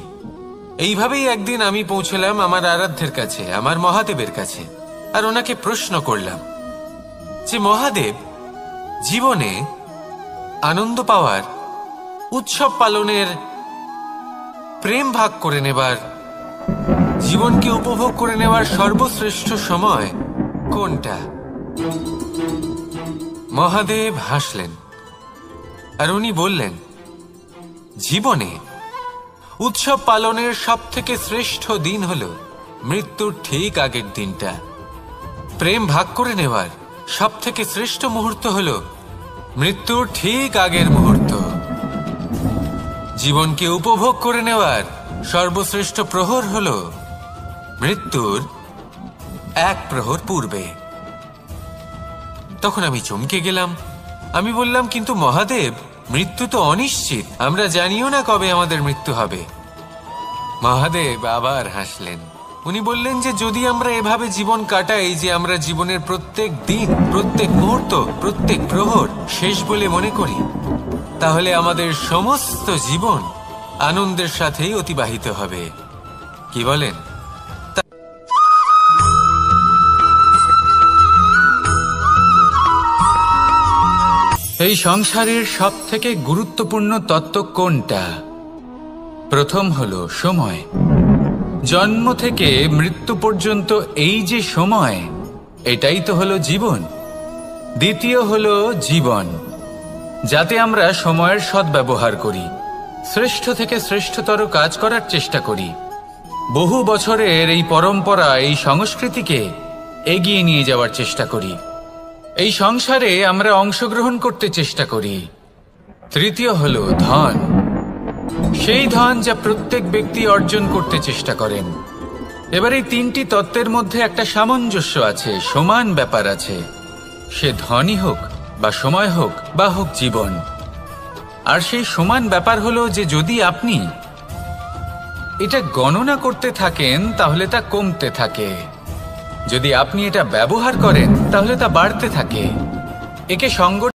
এইভাবেই একদিন আমি পৌঁছলাম আমার আরাধ্যের কাছে, আমার মহাদেবের কাছে, আর ওনাকে প্রশ্ন করলাম যে মহাদেব, জীবনে আনন্দ পাওয়ার, উৎসব পালনের, প্রেম ভাগ করে নেবার, জীবনকে উপভোগ করে নেওয়ার সর্বশ্রেষ্ঠ সময় কোনটা? মহাদেব হাসলেন আর উনি বললেন, জীবনে উৎসব পালনের সবথেকে শ্রেষ্ঠ দিন হলো মৃত্যুর ঠিক আগের দিনটা। প্রেম ভাগ করে নেওয়ার সবথেকে শ্রেষ্ঠ মুহূর্ত হলো মৃত্যুর ঠিক আগের মুহূর্ত। জীবনকে উপভোগ করে নেওয়ার সর্বশ্রেষ্ঠ প্রহর হলো মৃত্যুর এক প্রহর পূর্বে। তখন আমি চমকে গেলাম। আমি বললাম, কিন্তু মহাদেব, মৃত্যু তো অনিশ্চিত, আমরা জানিও না কবে আমাদের মৃত্যু হবে। মহাদেব আবার হাসলেন উনি বললেন যে যদি আমরা এভাবে জীবন কাটাই যে আমরা জীবনের প্রত্যেক দিন, প্রত্যেক মুহূর্ত, প্রত্যেক প্রহর শেষ বলে মনে করি, তাহলে আমাদের সমস্ত জীবন আনন্দের সাথেই অতিবাহিত হবে। কি বলেন? এই সংসারের সব থেকে গুরুত্বপূর্ণ তত্ত্ব কোনটা? প্রথম হলো সময়। জন্ম থেকে মৃত্যু পর্যন্ত এই যে সময়, এটাই তো হলো জীবন। দ্বিতীয় হলো জীবন, যাতে আমরা সময়ের সদ্ব্যবহার করি, শ্রেষ্ঠ থেকে শ্রেষ্ঠতর কাজ করার চেষ্টা করি। বহু বছরের এই পরম্পরা, এই সংস্কৃতিকে এগিয়ে নিয়ে যাওয়ার চেষ্টা করি। এই সংসারে আমরা অংশগ্রহণ করতে চেষ্টা করি। তৃতীয় হলো ধন, সেই ধন যা প্রত্যেক ব্যক্তি অর্জন করতে চেষ্টা করেন। এবার এই তিনটি তত্ত্বের মধ্যে একটা সামঞ্জস্য আছে, সমান ব্যাপার আছে। সে ধনই হোক বা সময় হোক বা হোক জীবন। আর সেই সমান ব্যাপার হলো যে যদি আপনি এটা গণনা করতে থাকেন তাহলে তা কমতে থাকে, যদি আপনি এটা ব্যবহার করেন তাহলে তা বাড়তে থাকে। একে